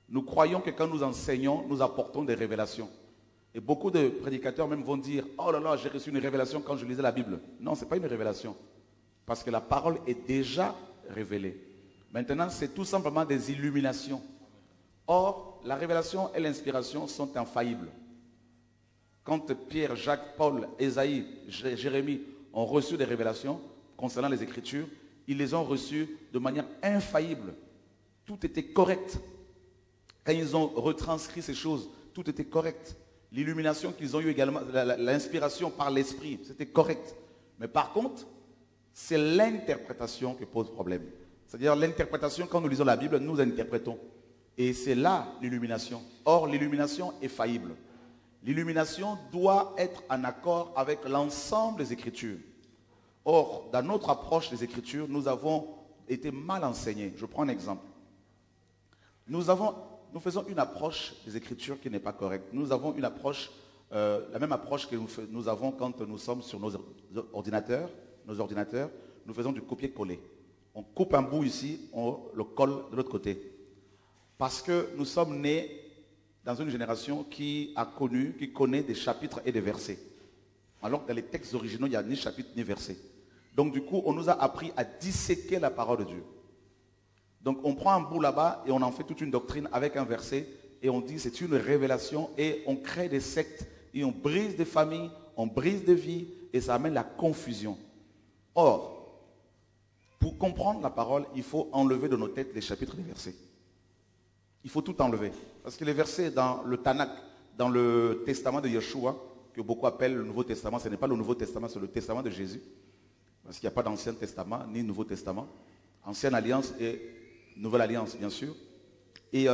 Nous croyons que quand nous enseignons, nous apportons des révélations. Et beaucoup de prédicateurs même vont dire, oh là là, j'ai reçu une révélation quand je lisais la Bible. Non, ce n'est pas une révélation. Parce que la parole est déjà révélée. Maintenant, c'est tout simplement des illuminations. Or, la révélation et l'inspiration sont infaillibles. Quand Pierre, Jacques, Paul, Ésaïe, Jérémie ont reçu des révélations concernant les Écritures, ils les ont reçues de manière infaillible. Tout était correct. Quand ils ont retranscrit ces choses, tout était correct. L'illumination qu'ils ont eue également, l'inspiration par l'esprit, c'était correct. Mais par contre, c'est l'interprétation qui pose problème. C'est-à-dire l'interprétation, quand nous lisons la Bible, nous interprétons. Et c'est là l'illumination. Or, l'illumination est faillible. L'illumination doit être en accord avec l'ensemble des Écritures. Or, dans notre approche des Écritures, nous avons été mal enseignés. Je prends un exemple. Nous faisons une approche des Écritures qui n'est pas correcte. Nous avons une approche, la même approche que nous avons quand nous sommes sur nos ordinateurs. Nous faisons du copier-coller. On coupe un bout ici, on le colle de l'autre côté. Parce que nous sommes nés dans une génération qui connaît des chapitres et des versets. Alors que dans les textes originaux, il n'y a ni chapitre ni verset. Donc du coup, on nous a appris à disséquer la parole de Dieu. Donc on prend un bout là-bas et on en fait toute une doctrine avec un verset et on dit c'est une révélation et on crée des sectes et on brise des familles, on brise des vies et ça amène la confusion. Or, pour comprendre la parole, il faut enlever de nos têtes les chapitres et les versets. Il faut tout enlever. Parce que les versets dans le Tanakh, dans le testament de Yeshua, que beaucoup appellent le Nouveau Testament, ce n'est pas le Nouveau Testament, c'est le testament de Jésus. Parce qu'il n'y a pas d'Ancien Testament ni Nouveau Testament. Ancienne Alliance et Nouvelle Alliance, bien sûr. Et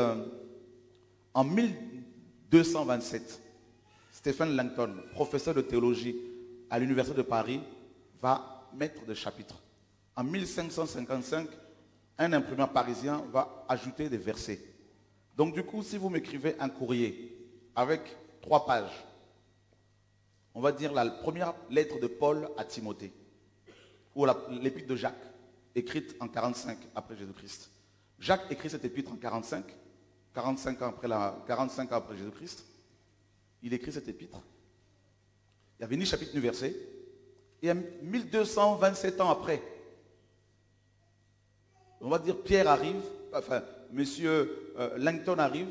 en 1227, Stephen Langton, professeur de théologie à l'Université de Paris, va mettre des chapitres. En 1555, un imprimeur parisien va ajouter des versets. Donc du coup, si vous m'écrivez un courrier avec 3 pages, on va dire la première lettre de Paul à Timothée, ou l'épître de Jacques, écrite en 45 après Jésus-Christ. Jacques écrit cette épître en 45 ans après Jésus-Christ. Il écrit cette épître. Il n'y avait ni chapitre ni verset. Et 1227 ans après, on va dire Pierre arrive, monsieur Langton arrive.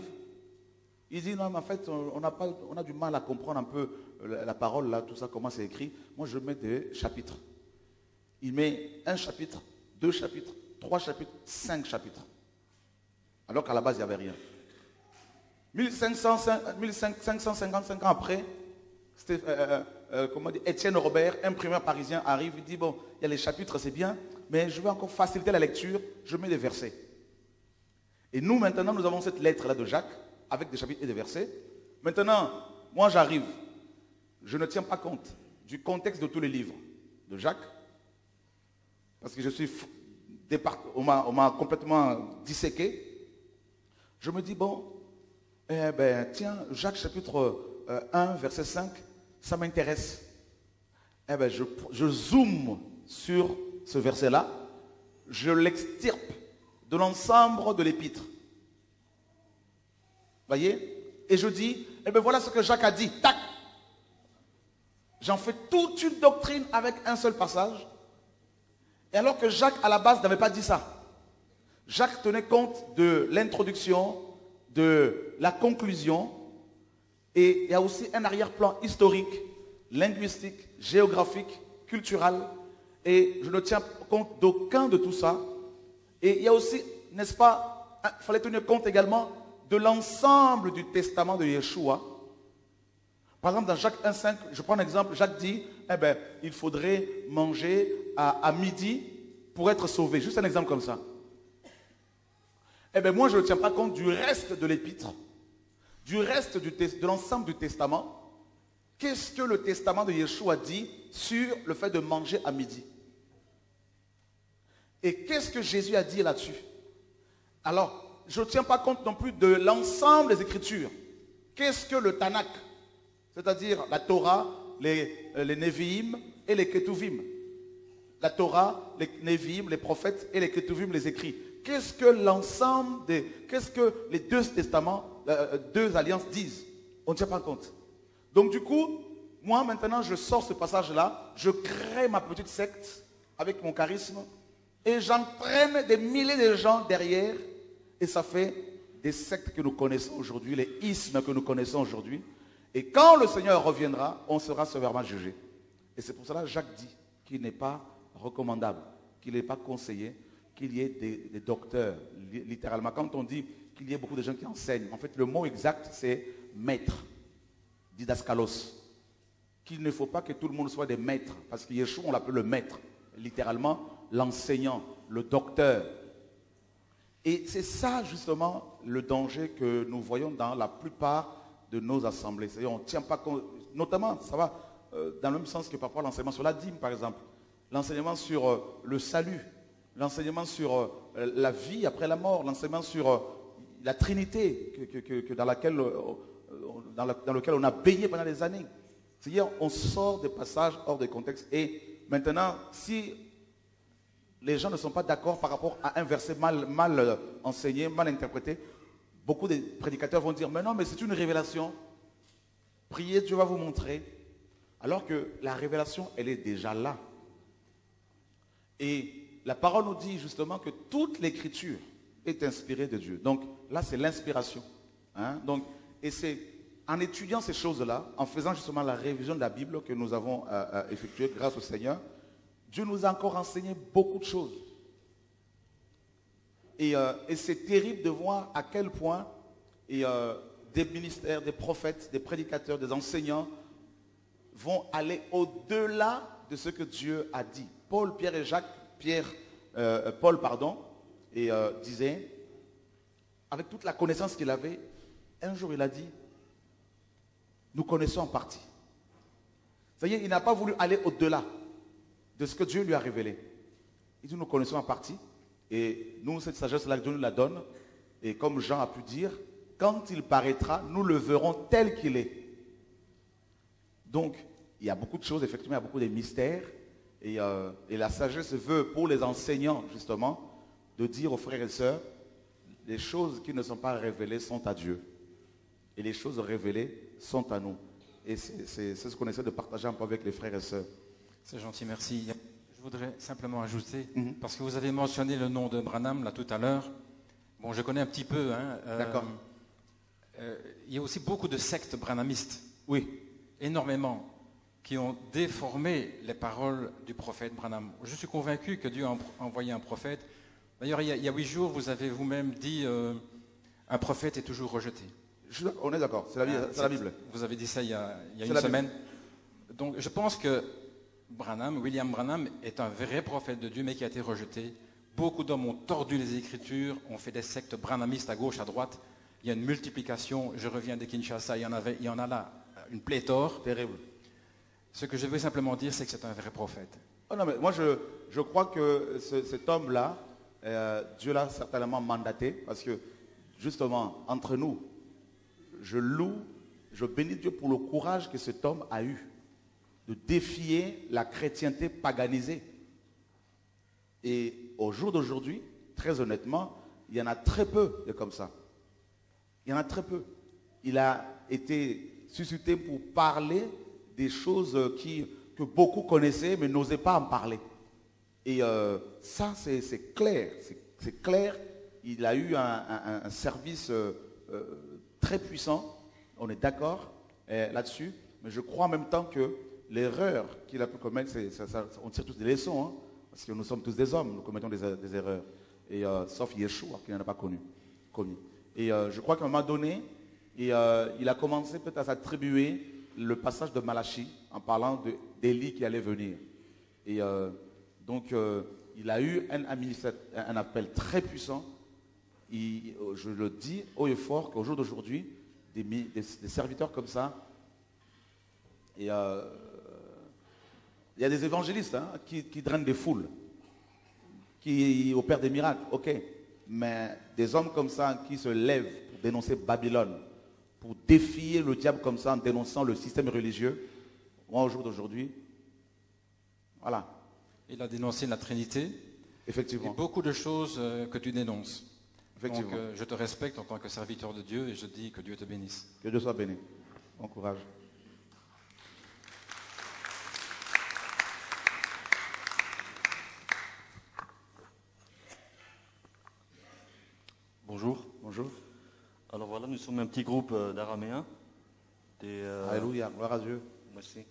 Il dit non, mais en fait, on a du mal à comprendre un peu la parole, là, tout ça, comment c'est écrit. Moi, je mets des chapitres. Il met un chapitre, 2 chapitres, 3 chapitres, 5 chapitres. Alors qu'à la base, il n'y avait rien. 555 ans après, Étienne Robert, imprimeur parisien, arrive, il dit, bon, il y a les chapitres, c'est bien, mais je vais encore faciliter la lecture, je mets des versets. Et nous, maintenant, nous avons cette lettre-là de Jacques, avec des chapitres et des versets. Maintenant, moi, j'arrive, je ne tiens pas compte du contexte de tous les livres de Jacques, parce que je suis, on m'a complètement disséqué. Je me dis, bon, tiens, Jacques chapitre 1, verset 5, ça m'intéresse. Je zoome sur ce verset-là, je l'extirpe de l'ensemble de l'épître. Voyez? Et je dis, voilà ce que Jacques a dit. Tac! J'en fais toute une doctrine avec un seul passage. Et alors que Jacques, à la base, n'avait pas dit ça. Jacques tenait compte de l'introduction, de la conclusion, et il y a aussi un arrière-plan historique, linguistique, géographique, culturel, et je ne tiens compte d'aucun de tout ça. Et il y a aussi, n'est-ce pas, il fallait tenir compte également de l'ensemble du testament de Yeshua. Par exemple, dans Jacques 1,5, je prends un exemple, Jacques dit, il faudrait manger à midi pour être sauvé. Juste un exemple comme ça. Moi, je ne tiens pas compte du reste de l'épître, du reste de l'ensemble du testament. Qu'est-ce que le testament de Yeshua dit sur le fait de manger à midi? Et qu'est-ce que Jésus a dit là-dessus? Alors, je ne tiens pas compte non plus de l'ensemble des Écritures. Qu'est-ce que le Tanakh? C'est-à-dire la Torah, les Nevi'im et les Ketuvim. La Torah, les Nevi'im, les prophètes et les Ketuvim, les écrits. Qu'est-ce que qu'est-ce que les deux testaments, deux alliances disent? On ne tient pas compte. Donc du coup, moi maintenant je sors ce passage-là, je crée ma petite secte avec mon charisme et j'entraîne des milliers de gens derrière et ça fait des sectes que nous connaissons aujourd'hui, les ismes que nous connaissons aujourd'hui. Et quand le Seigneur reviendra, on sera sévèrement jugé. Et c'est pour cela que Jacques dit qu'il n'est pas recommandable, qu'il n'est pas conseillé, qu'il y ait des docteurs, littéralement. Quand on dit qu'il y ait beaucoup de gens qui enseignent, en fait, le mot exact, c'est maître, didaskalos. Qu'il ne faut pas que tout le monde soit des maîtres, parce que Yeshua, on l'appelle le maître, littéralement, l'enseignant, le docteur. Et c'est ça, justement, le danger que nous voyons dans la plupart de nos assemblées. C'est-à-dire, on ne tient pas compte, notamment, ça va dans le même sens que parfois l'enseignement sur la dîme, par exemple, l'enseignement sur le salut, l'enseignement sur la vie après la mort, l'enseignement sur la Trinité dans lequel on a baigné pendant des années. C'est-à-dire, on sort des passages hors de contexte. Et maintenant, si les gens ne sont pas d'accord par rapport à un verset mal enseigné, mal interprété, beaucoup de prédicateurs vont dire, mais non, mais c'est une révélation. Priez, Dieu va vous montrer. Alors que la révélation, elle est déjà là. Et la parole nous dit justement que toute l'écriture est inspirée de Dieu. Donc là, c'est l'inspiration. Donc, et c'est en étudiant ces choses-là, en faisant justement la révision de la Bible que nous avons effectuée grâce au Seigneur, Dieu nous a encore enseigné beaucoup de choses. Et c'est terrible de voir à quel point des ministères, des prophètes, des prédicateurs, des enseignants vont aller au-delà de ce que Dieu a dit. Paul, Pierre et Jacques, Paul, disait, avec toute la connaissance qu'il avait, un jour il a dit, nous connaissons en partie. C'est-à-dire, il n'a pas voulu aller au-delà de ce que Dieu lui a révélé. Il dit, nous connaissons en partie, et nous, cette sagesse-là, Dieu nous la donne, et comme Jean a pu dire, quand il paraîtra, nous le verrons tel qu'il est. Donc, il y a beaucoup de choses, effectivement, il y a beaucoup de mystères, et la sagesse veut, pour les enseignants, justement, de dire aux frères et sœurs, les choses qui ne sont pas révélées sont à Dieu. Et les choses révélées sont à nous. Et c'est ce qu'on essaie de partager un peu avec les frères et sœurs. C'est gentil, merci. Je voudrais simplement ajouter, parce que vous avez mentionné le nom de Branham, là, tout à l'heure. Bon, je connais un petit peu. D'accord. Il y a aussi beaucoup de sectes branhamistes. Oui. Énormément. Qui ont déformé les paroles du prophète Branham. Je suis convaincu que Dieu a envoyé un prophète. D'ailleurs, il y a 8 jours, vous avez vous-même dit Un prophète est toujours rejeté. On est d'accord, c'est la Bible. Vous avez dit ça il y a C'est une la semaine. Donc je pense que William Branham est un vrai prophète de Dieu, mais qui a été rejeté. Beaucoup d'hommes ont tordu les Écritures, ont fait des sectes branhamistes à gauche, à droite. Il y a une multiplication. Je reviens de Kinshasa, il y en a là une pléthore. Terrible. Ce que je veux simplement dire, c'est que c'est un vrai prophète. Oh non, mais moi je crois que cet homme-là, Dieu l'a certainement mandaté, parce que justement, entre nous, je bénis Dieu pour le courage que cet homme a eu de défier la chrétienté paganisée. Et au jour d'aujourd'hui, très honnêtement, il y en a très peu de comme ça. Il y en a très peu. Il a été suscité pour parler des choses que beaucoup connaissaient mais n'osaient pas en parler. Et ça, c'est clair. C'est clair. Il a eu un service très puissant. On est d'accord là-dessus. Mais je crois en même temps que l'erreur qu'il a pu commettre, on tire tous des leçons. Hein, parce que nous sommes tous des hommes, nous commettons des erreurs. Et, sauf Yeshua, qui n'en a pas commis. Et je crois qu'à un moment donné, il a commencé peut-être à s'attribuer le passage de Malachie en parlant d'Élie qui allait venir. Et donc, il a eu un appel très puissant. Je le dis haut et fort qu'au jour d'aujourd'hui, des serviteurs comme ça, et il y a des évangélistes qui drainent des foules, qui opèrent des miracles, ok. Mais des hommes comme ça qui se lèvent pour dénoncer Babylone, pour défier le diable comme ça en dénonçant le système religieux, moi au jour d'aujourd'hui, voilà. Il a dénoncé la Trinité. Effectivement. Et beaucoup de choses que tu dénonces. Effectivement. Donc je te respecte en tant que serviteur de Dieu et je dis que Dieu te bénisse. Que Dieu soit béni. Bon courage. Bonjour. Bonjour. Alors voilà, nous sommes un petit groupe d'Araméens. Alléluia, gloire à Dieu. Merci.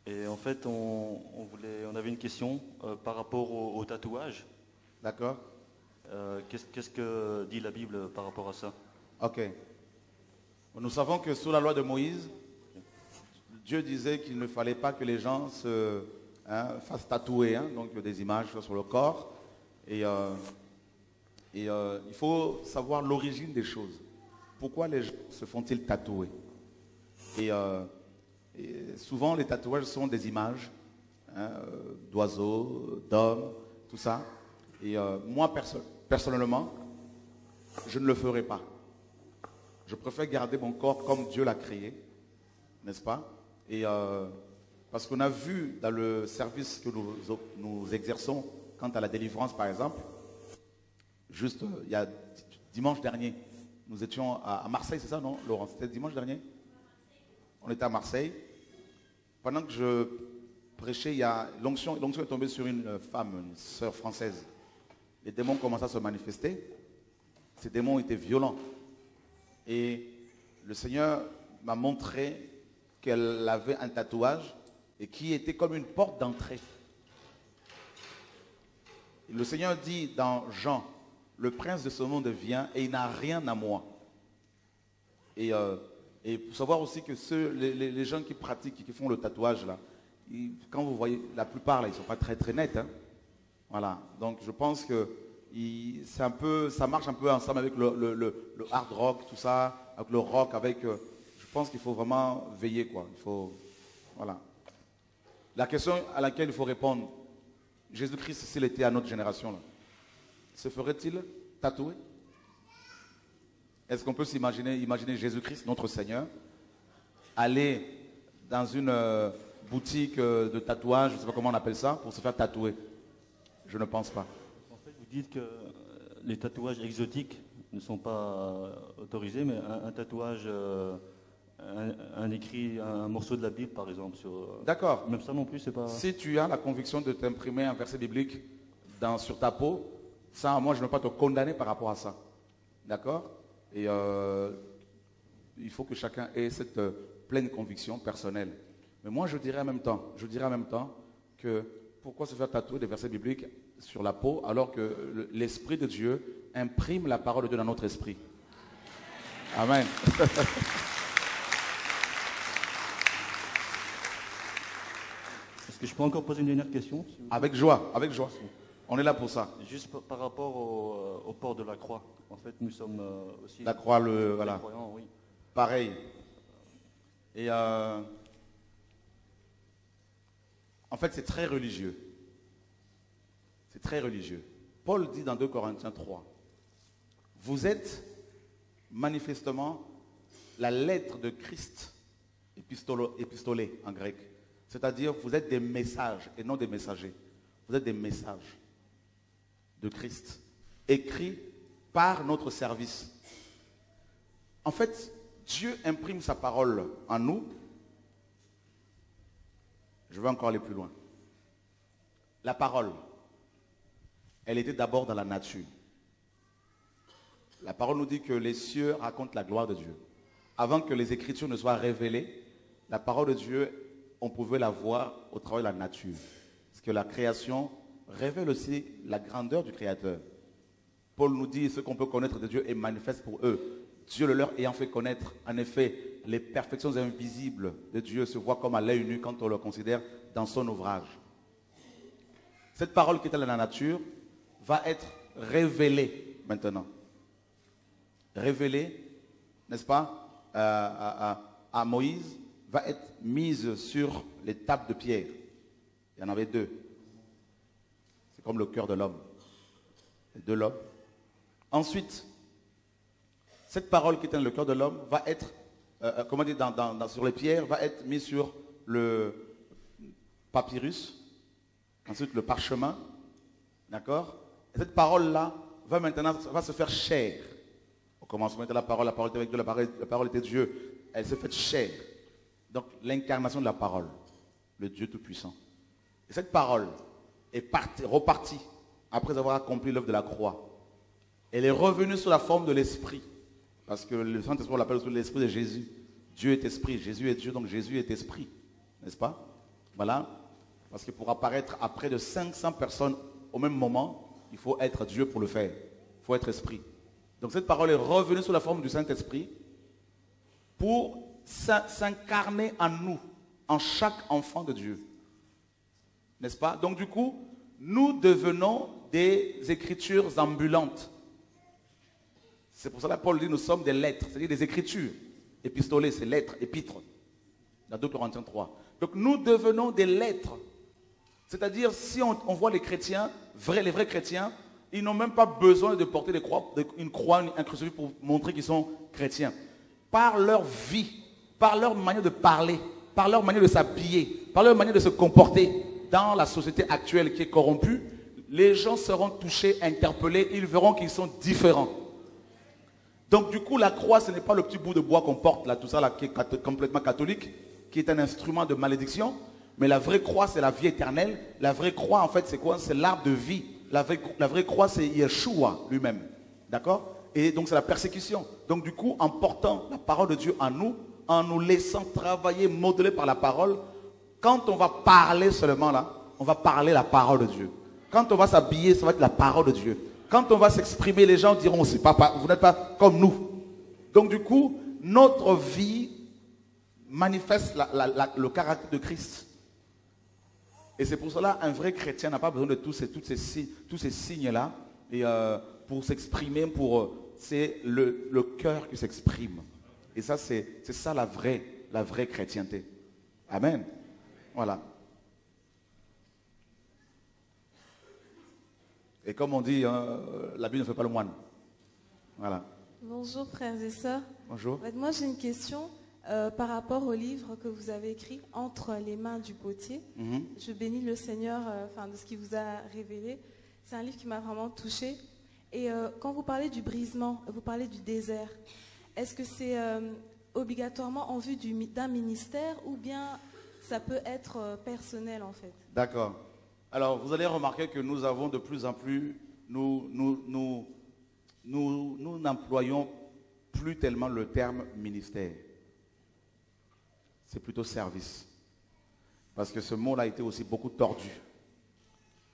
Et en fait, on avait une question par rapport au tatouage. D'accord. Qu'est-ce que dit la Bible par rapport à ça? Ok. Nous savons que sous la loi de Moïse, Dieu disait qu'il ne fallait pas que les gens se fassent tatouer, donc des images sur le corps. Et il faut savoir l'origine des choses. Pourquoi les gens se font-ils tatouer? Et souvent, les tatouages sont des images d'oiseaux, d'hommes, tout ça. Et moi, personnellement, je ne le ferai pas. Je préfère garder mon corps comme Dieu l'a créé, n'est-ce pas? Et parce qu'on a vu dans le service que nous exerçons quant à la délivrance, par exemple, juste il y a dimanche dernier, nous étions à Marseille, c'est ça, non, Laurent? C'était dimanche dernier? On était à Marseille. Pendant que je prêchais, l'onction est tombée sur une femme, une sœur française. Les démons commençaient à se manifester. Ces démons étaient violents. Et le Seigneur m'a montré qu'elle avait un tatouage et qui était comme une porte d'entrée. Et le Seigneur dit dans Jean, le prince de ce monde vient et il n'a rien à moi. Et pour savoir aussi que les gens qui pratiquent, qui font le tatouage là, quand vous voyez, la plupart là, ils ne sont pas très très nets. Voilà. Donc je pense que ça marche un peu ensemble avec le hard rock, tout ça, avec le rock, je pense qu'il faut vraiment veiller, quoi. Voilà. La question à laquelle il faut répondre, Jésus-Christ, s'il était à notre génération là, se ferait-il tatouer? Est-ce qu'on peut imaginer Jésus-Christ, notre Seigneur, aller dans une boutique de tatouage, je ne sais pas comment on appelle ça, pour se faire tatouer? Je ne pense pas. En fait, vous dites que les tatouages exotiques ne sont pas autorisés, mais un tatouage, un écrit, un morceau de la Bible, par exemple. D'accord. Même ça non plus, c'est pas... Si tu as la conviction de t'imprimer un verset biblique sur ta peau, ça, moi, je ne veux pas te condamner par rapport à ça. D'accord? Et il faut que chacun ait cette pleine conviction personnelle. Mais moi, je dirais en même temps que pourquoi se faire tatouer des versets bibliques sur la peau alors que l'Esprit de Dieu imprime la parole de Dieu dans notre esprit? Amen. Est-ce que je peux encore poser une dernière question? Avec joie, avec joie. On est là pour ça. Juste par rapport au port de la croix. En fait, nous sommes aussi... La croix, des voilà. croyants, oui. Pareil. Et en fait, c'est très religieux. C'est très religieux. Paul dit dans 2 Corinthiens 3, vous êtes manifestement la lettre de Christ, épistolé en grec. C'est-à-dire, vous êtes des messages et non des messagers. Vous êtes des messages de Christ, écrits par notre service. En fait, Dieu imprime sa parole en nous. Je vais encore aller plus loin. La parole, elle était d'abord dans la nature. La parole nous dit que les cieux racontent la gloire de Dieu. Avant que les Écritures ne soient révélées, la parole de Dieu, on pouvait la voir au travers de la nature. Parce que la création révèle aussi la grandeur du Créateur. Paul nous dit ce qu'on peut connaître de Dieu est manifeste pour eux. Dieu le leur ayant fait connaître. En effet, les perfections invisibles de Dieu se voient comme à l'œil nu quand on le considère dans son ouvrage. Cette parole qui est dans la nature va être révélée maintenant. Révélée, n'est-ce pas, à Moïse, va être mise sur les tables de pierre. Il y en avait 2. C'est comme le cœur de l'homme. Les 2 lobes. Ensuite, cette parole qui est dans le cœur de l'homme va être, comment dire, sur les pierres, va être mise sur le papyrus, ensuite le parchemin, d'accord? Et cette parole-là va se faire chair. Au commencement était la parole était avec Dieu, la parole était Dieu. Elle s'est faite chair. Donc l'incarnation de la parole, le Dieu Tout-Puissant. Et cette parole est repartie après avoir accompli l'œuvre de la croix. Elle est revenue sous la forme de l'Esprit. Parce que le Saint-Esprit, on l'appelle aussi l'Esprit de Jésus. Dieu est Esprit, Jésus est Dieu, donc Jésus est Esprit. N'est-ce pas? Voilà. Parce que pour apparaître à près de 500 personnes au même moment, il faut être Dieu pour le faire. Il faut être Esprit. Donc cette parole est revenue sous la forme du Saint-Esprit pour s'incarner en nous, en chaque enfant de Dieu. N'est-ce pas? Donc du coup, nous devenons des écritures ambulantes. C'est pour cela que Paul dit nous sommes des lettres, c'est-à-dire des écritures. Épistolés, c'est lettres, épîtres. Dans 2 Corinthiens 3. Donc nous devenons des lettres. C'est-à-dire, si on voit les chrétiens, les vrais chrétiens, ils n'ont même pas besoin de porter une croix, un crucifix pour montrer qu'ils sont chrétiens. Par leur vie, par leur manière de parler, par leur manière de s'habiller, par leur manière de se comporter dans la société actuelle qui est corrompue, les gens seront touchés, interpellés, ils verront qu'ils sont différents. Donc du coup, la croix, ce n'est pas le petit bout de bois qu'on porte, là, tout ça, là, qui est complètement catholique, qui est un instrument de malédiction. Mais la vraie croix, c'est la vie éternelle. La vraie croix, en fait, c'est quoi? C'est l'arbre de vie. La vraie croix, c'est Yeshua lui-même. D'accord? Et donc, c'est la persécution. Donc, du coup, en portant la parole de Dieu en nous laissant travailler, modeler par la parole, quand on va parler seulement là, on va parler la parole de Dieu. Quand on va s'habiller, ça va être la parole de Dieu. Quand on va s'exprimer, les gens diront, vous n'êtes pas comme nous. Donc, du coup, notre vie manifeste le caractère de Christ. Et c'est pour cela un vrai chrétien n'a pas besoin de tous ces signes-là pour s'exprimer, c'est le cœur qui s'exprime. Et ça, c'est ça la vraie chrétienté. Amen. Voilà. Et comme on dit, la Bible ne fait pas le moine. Voilà. Bonjour frères et sœurs. Bonjour. Moi j'ai une question. Par rapport au livre que vous avez écrit, Entre les mains du potier, je bénis le Seigneur de ce qu'il vous a révélé. C'est un livre qui m'a vraiment touchée. Et quand vous parlez du brisement, vous parlez du désert, est-ce que c'est obligatoirement en vue d'un ministère ou bien ça peut être personnel en fait? D'accord. Alors vous allez remarquer que nous avons de plus en plus, nous n'employons plus tellement le terme ministère. C'est plutôt service. Parce que ce mot-là a été aussi beaucoup tordu.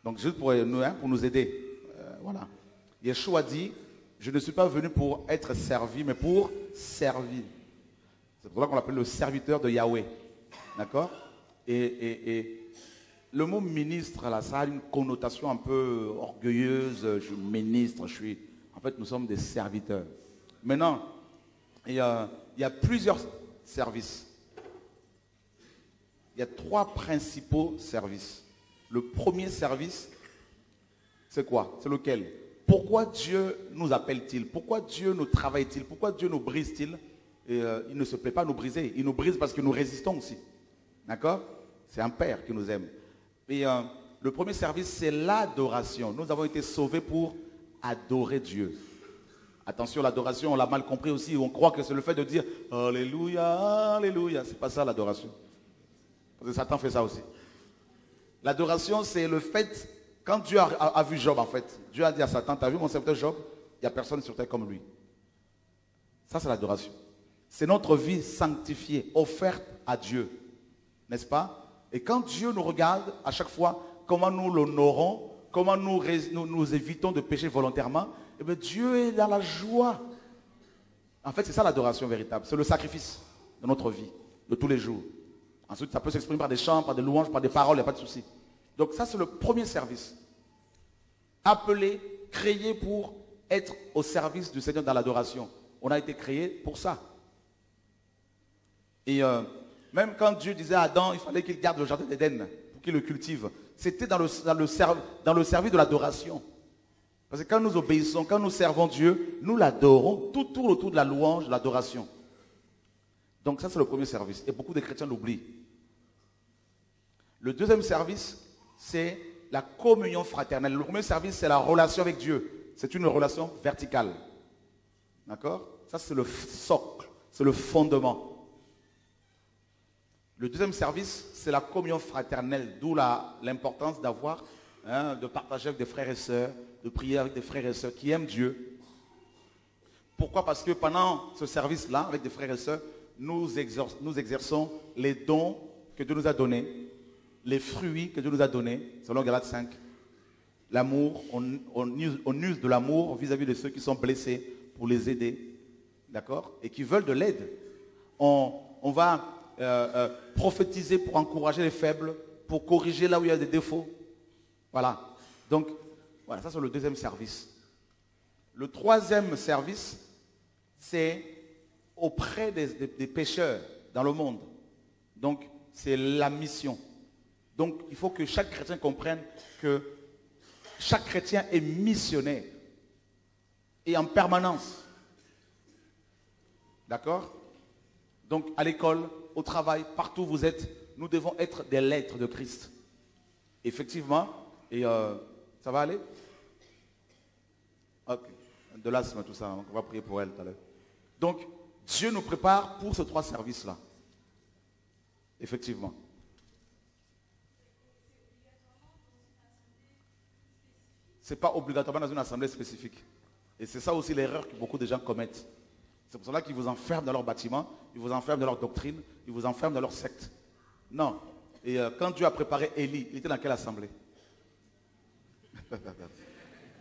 Donc juste pour nous aider. Voilà. Yeshua dit, je ne suis pas venu pour être servi, mais pour servir. C'est pour ça qu'on l'appelle le serviteur de Yahweh. D'accord? Et le mot ministre, là, ça a une connotation un peu orgueilleuse. Je suis ministre, En fait, nous sommes des serviteurs. Maintenant, il y a plusieurs services. Il y a 3 principaux services. Le premier service, c'est quoi? C'est lequel? Pourquoi Dieu nous appelle-t-il? Pourquoi Dieu nous travaille-t-il? Pourquoi Dieu nous brise-t-il? Il ne se plaît pas à nous briser. Il nous brise parce que nous résistons aussi. D'accord? C'est un Père qui nous aime. Et le premier service, c'est l'adoration. Nous avons été sauvés pour adorer Dieu. Attention, l'adoration, on l'a mal compris aussi. On croit que c'est le fait de dire « Alléluia, Alléluia ». C'est pas ça l'adoration. Parce que Satan fait ça aussi. L'adoration, c'est le fait, quand Dieu a vu Job en fait, Dieu a dit à Satan, tu as vu mon serviteur Job? Il n'y a personne sur terre comme lui. Ça, c'est l'adoration. C'est notre vie sanctifiée, offerte à Dieu. N'est-ce pas? Et quand Dieu nous regarde, à chaque fois, comment nous l'honorons, comment nous évitons de pécher volontairement, eh bien Dieu est dans la joie. En fait, c'est ça l'adoration véritable. C'est le sacrifice de notre vie, de tous les jours. Ensuite, ça peut s'exprimer par des chants, par des louanges, par des paroles, il n'y a pas de souci. Donc ça, c'est le premier service. Appelé, créé pour être au service du Seigneur dans l'adoration. On a été créé pour ça. Et même quand Dieu disait à Adam, il fallait qu'il garde le jardin d'Éden pour qu'il le cultive, c'était dans le service de l'adoration. Parce que quand nous obéissons, quand nous servons Dieu, nous l'adorons, tout tourne autour de la louange, de l'adoration. Donc ça, c'est le premier service. Et beaucoup de chrétiens l'oublient. Le deuxième service, c'est la communion fraternelle. Le premier service, c'est la relation avec Dieu. C'est une relation verticale. D'accord? Ça, c'est le socle, c'est le fondement. Le deuxième service, c'est la communion fraternelle, d'où l'importance d'avoir, de partager avec des frères et sœurs, de prier avec des frères et sœurs qui aiment Dieu. Pourquoi? Parce que pendant ce service-là, avec des frères et sœurs, nous exerçons les dons que Dieu nous a donnés, les fruits que Dieu nous a donnés, selon Galates 5. L'amour, on use de l'amour vis-à-vis de ceux qui sont blessés pour les aider, d'accord? Et qui veulent de l'aide. On va prophétiser pour encourager les faibles, pour corriger là où il y a des défauts. Voilà. Donc, voilà, ça c'est le deuxième service. Le troisième service, c'est auprès des pécheurs dans le monde. Donc, c'est la mission. Donc, il faut que chaque chrétien comprenne que chaque chrétien est missionnaire et en permanence. D'accord? Donc, à l'école, au travail, partout où vous êtes, nous devons être des lettres de Christ. Effectivement, et ça va aller? Ok. De l'asthme, tout ça, on va prier pour elle tout à l'heure. Donc, Dieu nous prépare pour ces 3 services-là. Effectivement. Ce n'est pas obligatoirement dans une assemblée spécifique. Et c'est ça aussi l'erreur que beaucoup de gens commettent. C'est pour cela qu'ils vous enferment dans leur bâtiment, ils vous enferment dans leur doctrine, ils vous enferment dans leur secte. Non. Et quand Dieu a préparé Élie, il était dans quelle assemblée?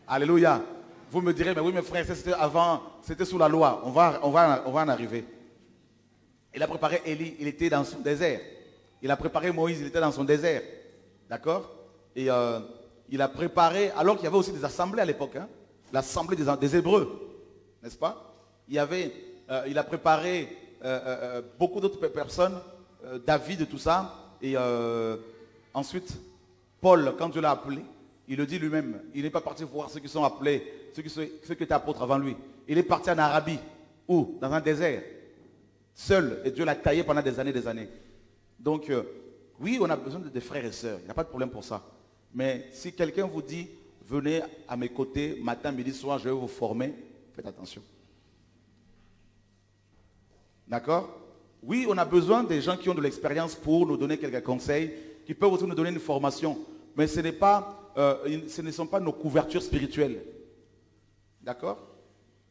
Alléluia. Vous me direz, mais oui, mes frères, c'était avant, c'était sous la loi. On va en arriver. Il a préparé Élie, il était dans son désert. Il a préparé Moïse, il était dans son désert. D'accord? Et il a préparé, alors qu'il y avait aussi des assemblées à l'époque, hein, l'assemblée des Hébreux, n'est-ce pas? Il a préparé beaucoup d'autres personnes, David et tout ça. Et ensuite, Paul, quand Dieu l'a appelé, il le dit lui-même, il n'est pas parti voir ceux qui sont appelés, ceux qui étaient apôtres avant lui. Il est parti en Arabie, où? Dans un désert, seul, et Dieu l'a taillé pendant des années. Donc, oui, on a besoin de des frères et sœurs, il n'y a pas de problème pour ça. Mais si quelqu'un vous dit, venez à mes côtés, matin, midi, soir, je vais vous former, faites attention. D'accord? Oui, on a besoin des gens qui ont de l'expérience pour nous donner quelques conseils, qui peuvent aussi nous donner une formation. Mais ce ne sont pas nos couvertures spirituelles. D'accord?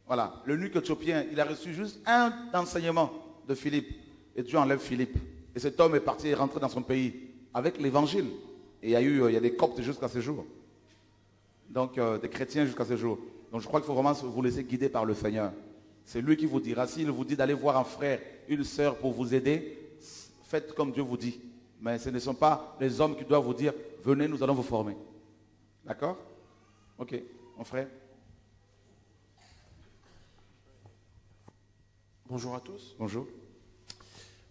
Voilà. L'eunuque éthiopien, il a reçu juste un enseignement de Philippe. Et Dieu enlève Philippe. Et cet homme est parti et rentré dans son pays avec l'évangile. Et il y a des coptes jusqu'à ce jour. Donc, des chrétiens jusqu'à ce jour. Donc je crois qu'il faut vraiment vous laisser guider par le Seigneur. C'est lui qui vous dira. S'il vous dit d'aller voir un frère, une sœur pour vous aider, faites comme Dieu vous dit. Mais ce ne sont pas les hommes qui doivent vous dire, venez, nous allons vous former. D'accord? Ok, mon frère. Bonjour à tous. Bonjour.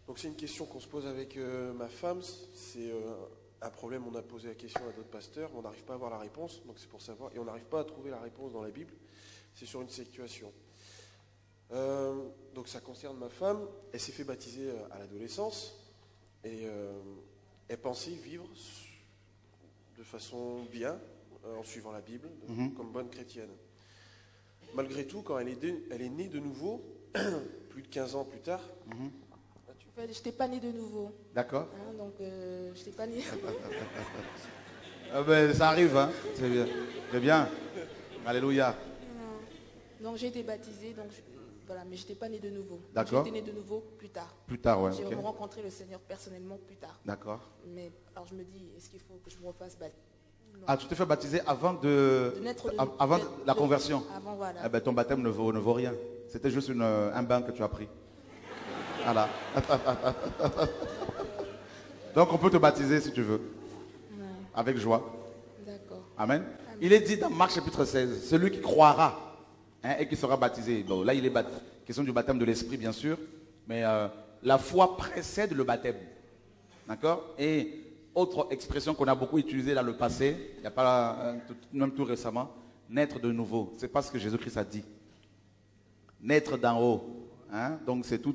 Donc c'est une question qu'on se pose avec ma femme. C'est un problème, on a posé la question à d'autres pasteurs, mais on n'arrive pas à avoir la réponse. Donc c'est pour savoir, et on n'arrive pas à trouver la réponse dans la Bible. C'est sur une situation. Donc ça concerne ma femme. Elle s'est fait baptiser à l'adolescence et elle pensait vivre de façon bien en suivant la Bible, comme bonne chrétienne. Malgré tout, quand elle est née de nouveau, plus de 15 ans plus tard. Je n'étais pas née de nouveau. D'accord. Hein, donc, je n'étais pas née. Ah ben, ça arrive, hein. C'est bien. C'est bien. Alléluia. Donc, j'ai été baptisée, donc, voilà, mais je n'étais pas née de nouveau. D'accord. J'ai été née de nouveau plus tard. Plus tard, ouais. J'ai Okay. rencontré le Seigneur personnellement plus tard. D'accord. Mais alors, je me dis, est-ce qu'il faut que je me refasse baptiser? Ah, tu t'es fait baptiser avant avant la conversion. Avant, voilà. Eh ben, ton baptême ne vaut rien. C'était juste un bain que tu as pris. Voilà. Donc on peut te baptiser si tu veux. Ouais. Avec joie. D'accord. Amen. Il est dit dans Marc chapitre 16, celui qui croira et qui sera baptisé. Bon, là, il est question du baptême de l'esprit, bien sûr. Mais la foi précède le baptême. D'accord? Et autre expression qu'on a beaucoup utilisée dans le passé, il n'y a pas, même tout récemment, naître de nouveau. C'est pas ce que Jésus-Christ a dit. Naître d'en haut. Hein? Donc c'est tout,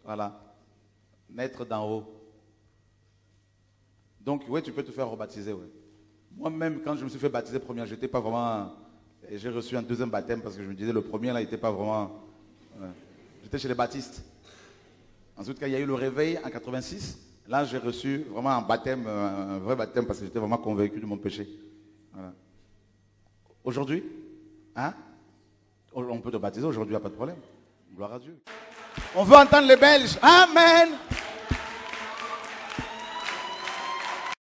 voilà. Naître d'en haut. Donc oui, tu peux te faire rebaptiser. Ouais. Moi-même, quand je me suis fait baptiser première, j'étais pas vraiment... Et j'ai reçu un deuxième baptême parce que je me disais, le premier là, il n'était pas vraiment... J'étais chez les baptistes. Ensuite, quand il y a eu le réveil en 86, là, j'ai reçu vraiment un baptême, un vrai baptême parce que j'étais vraiment convaincu de mon péché. Voilà. Aujourd'hui, hein? On peut te baptiser aujourd'hui, il n'y a pas de problème. Gloire à Dieu. On veut entendre les Belges. Amen.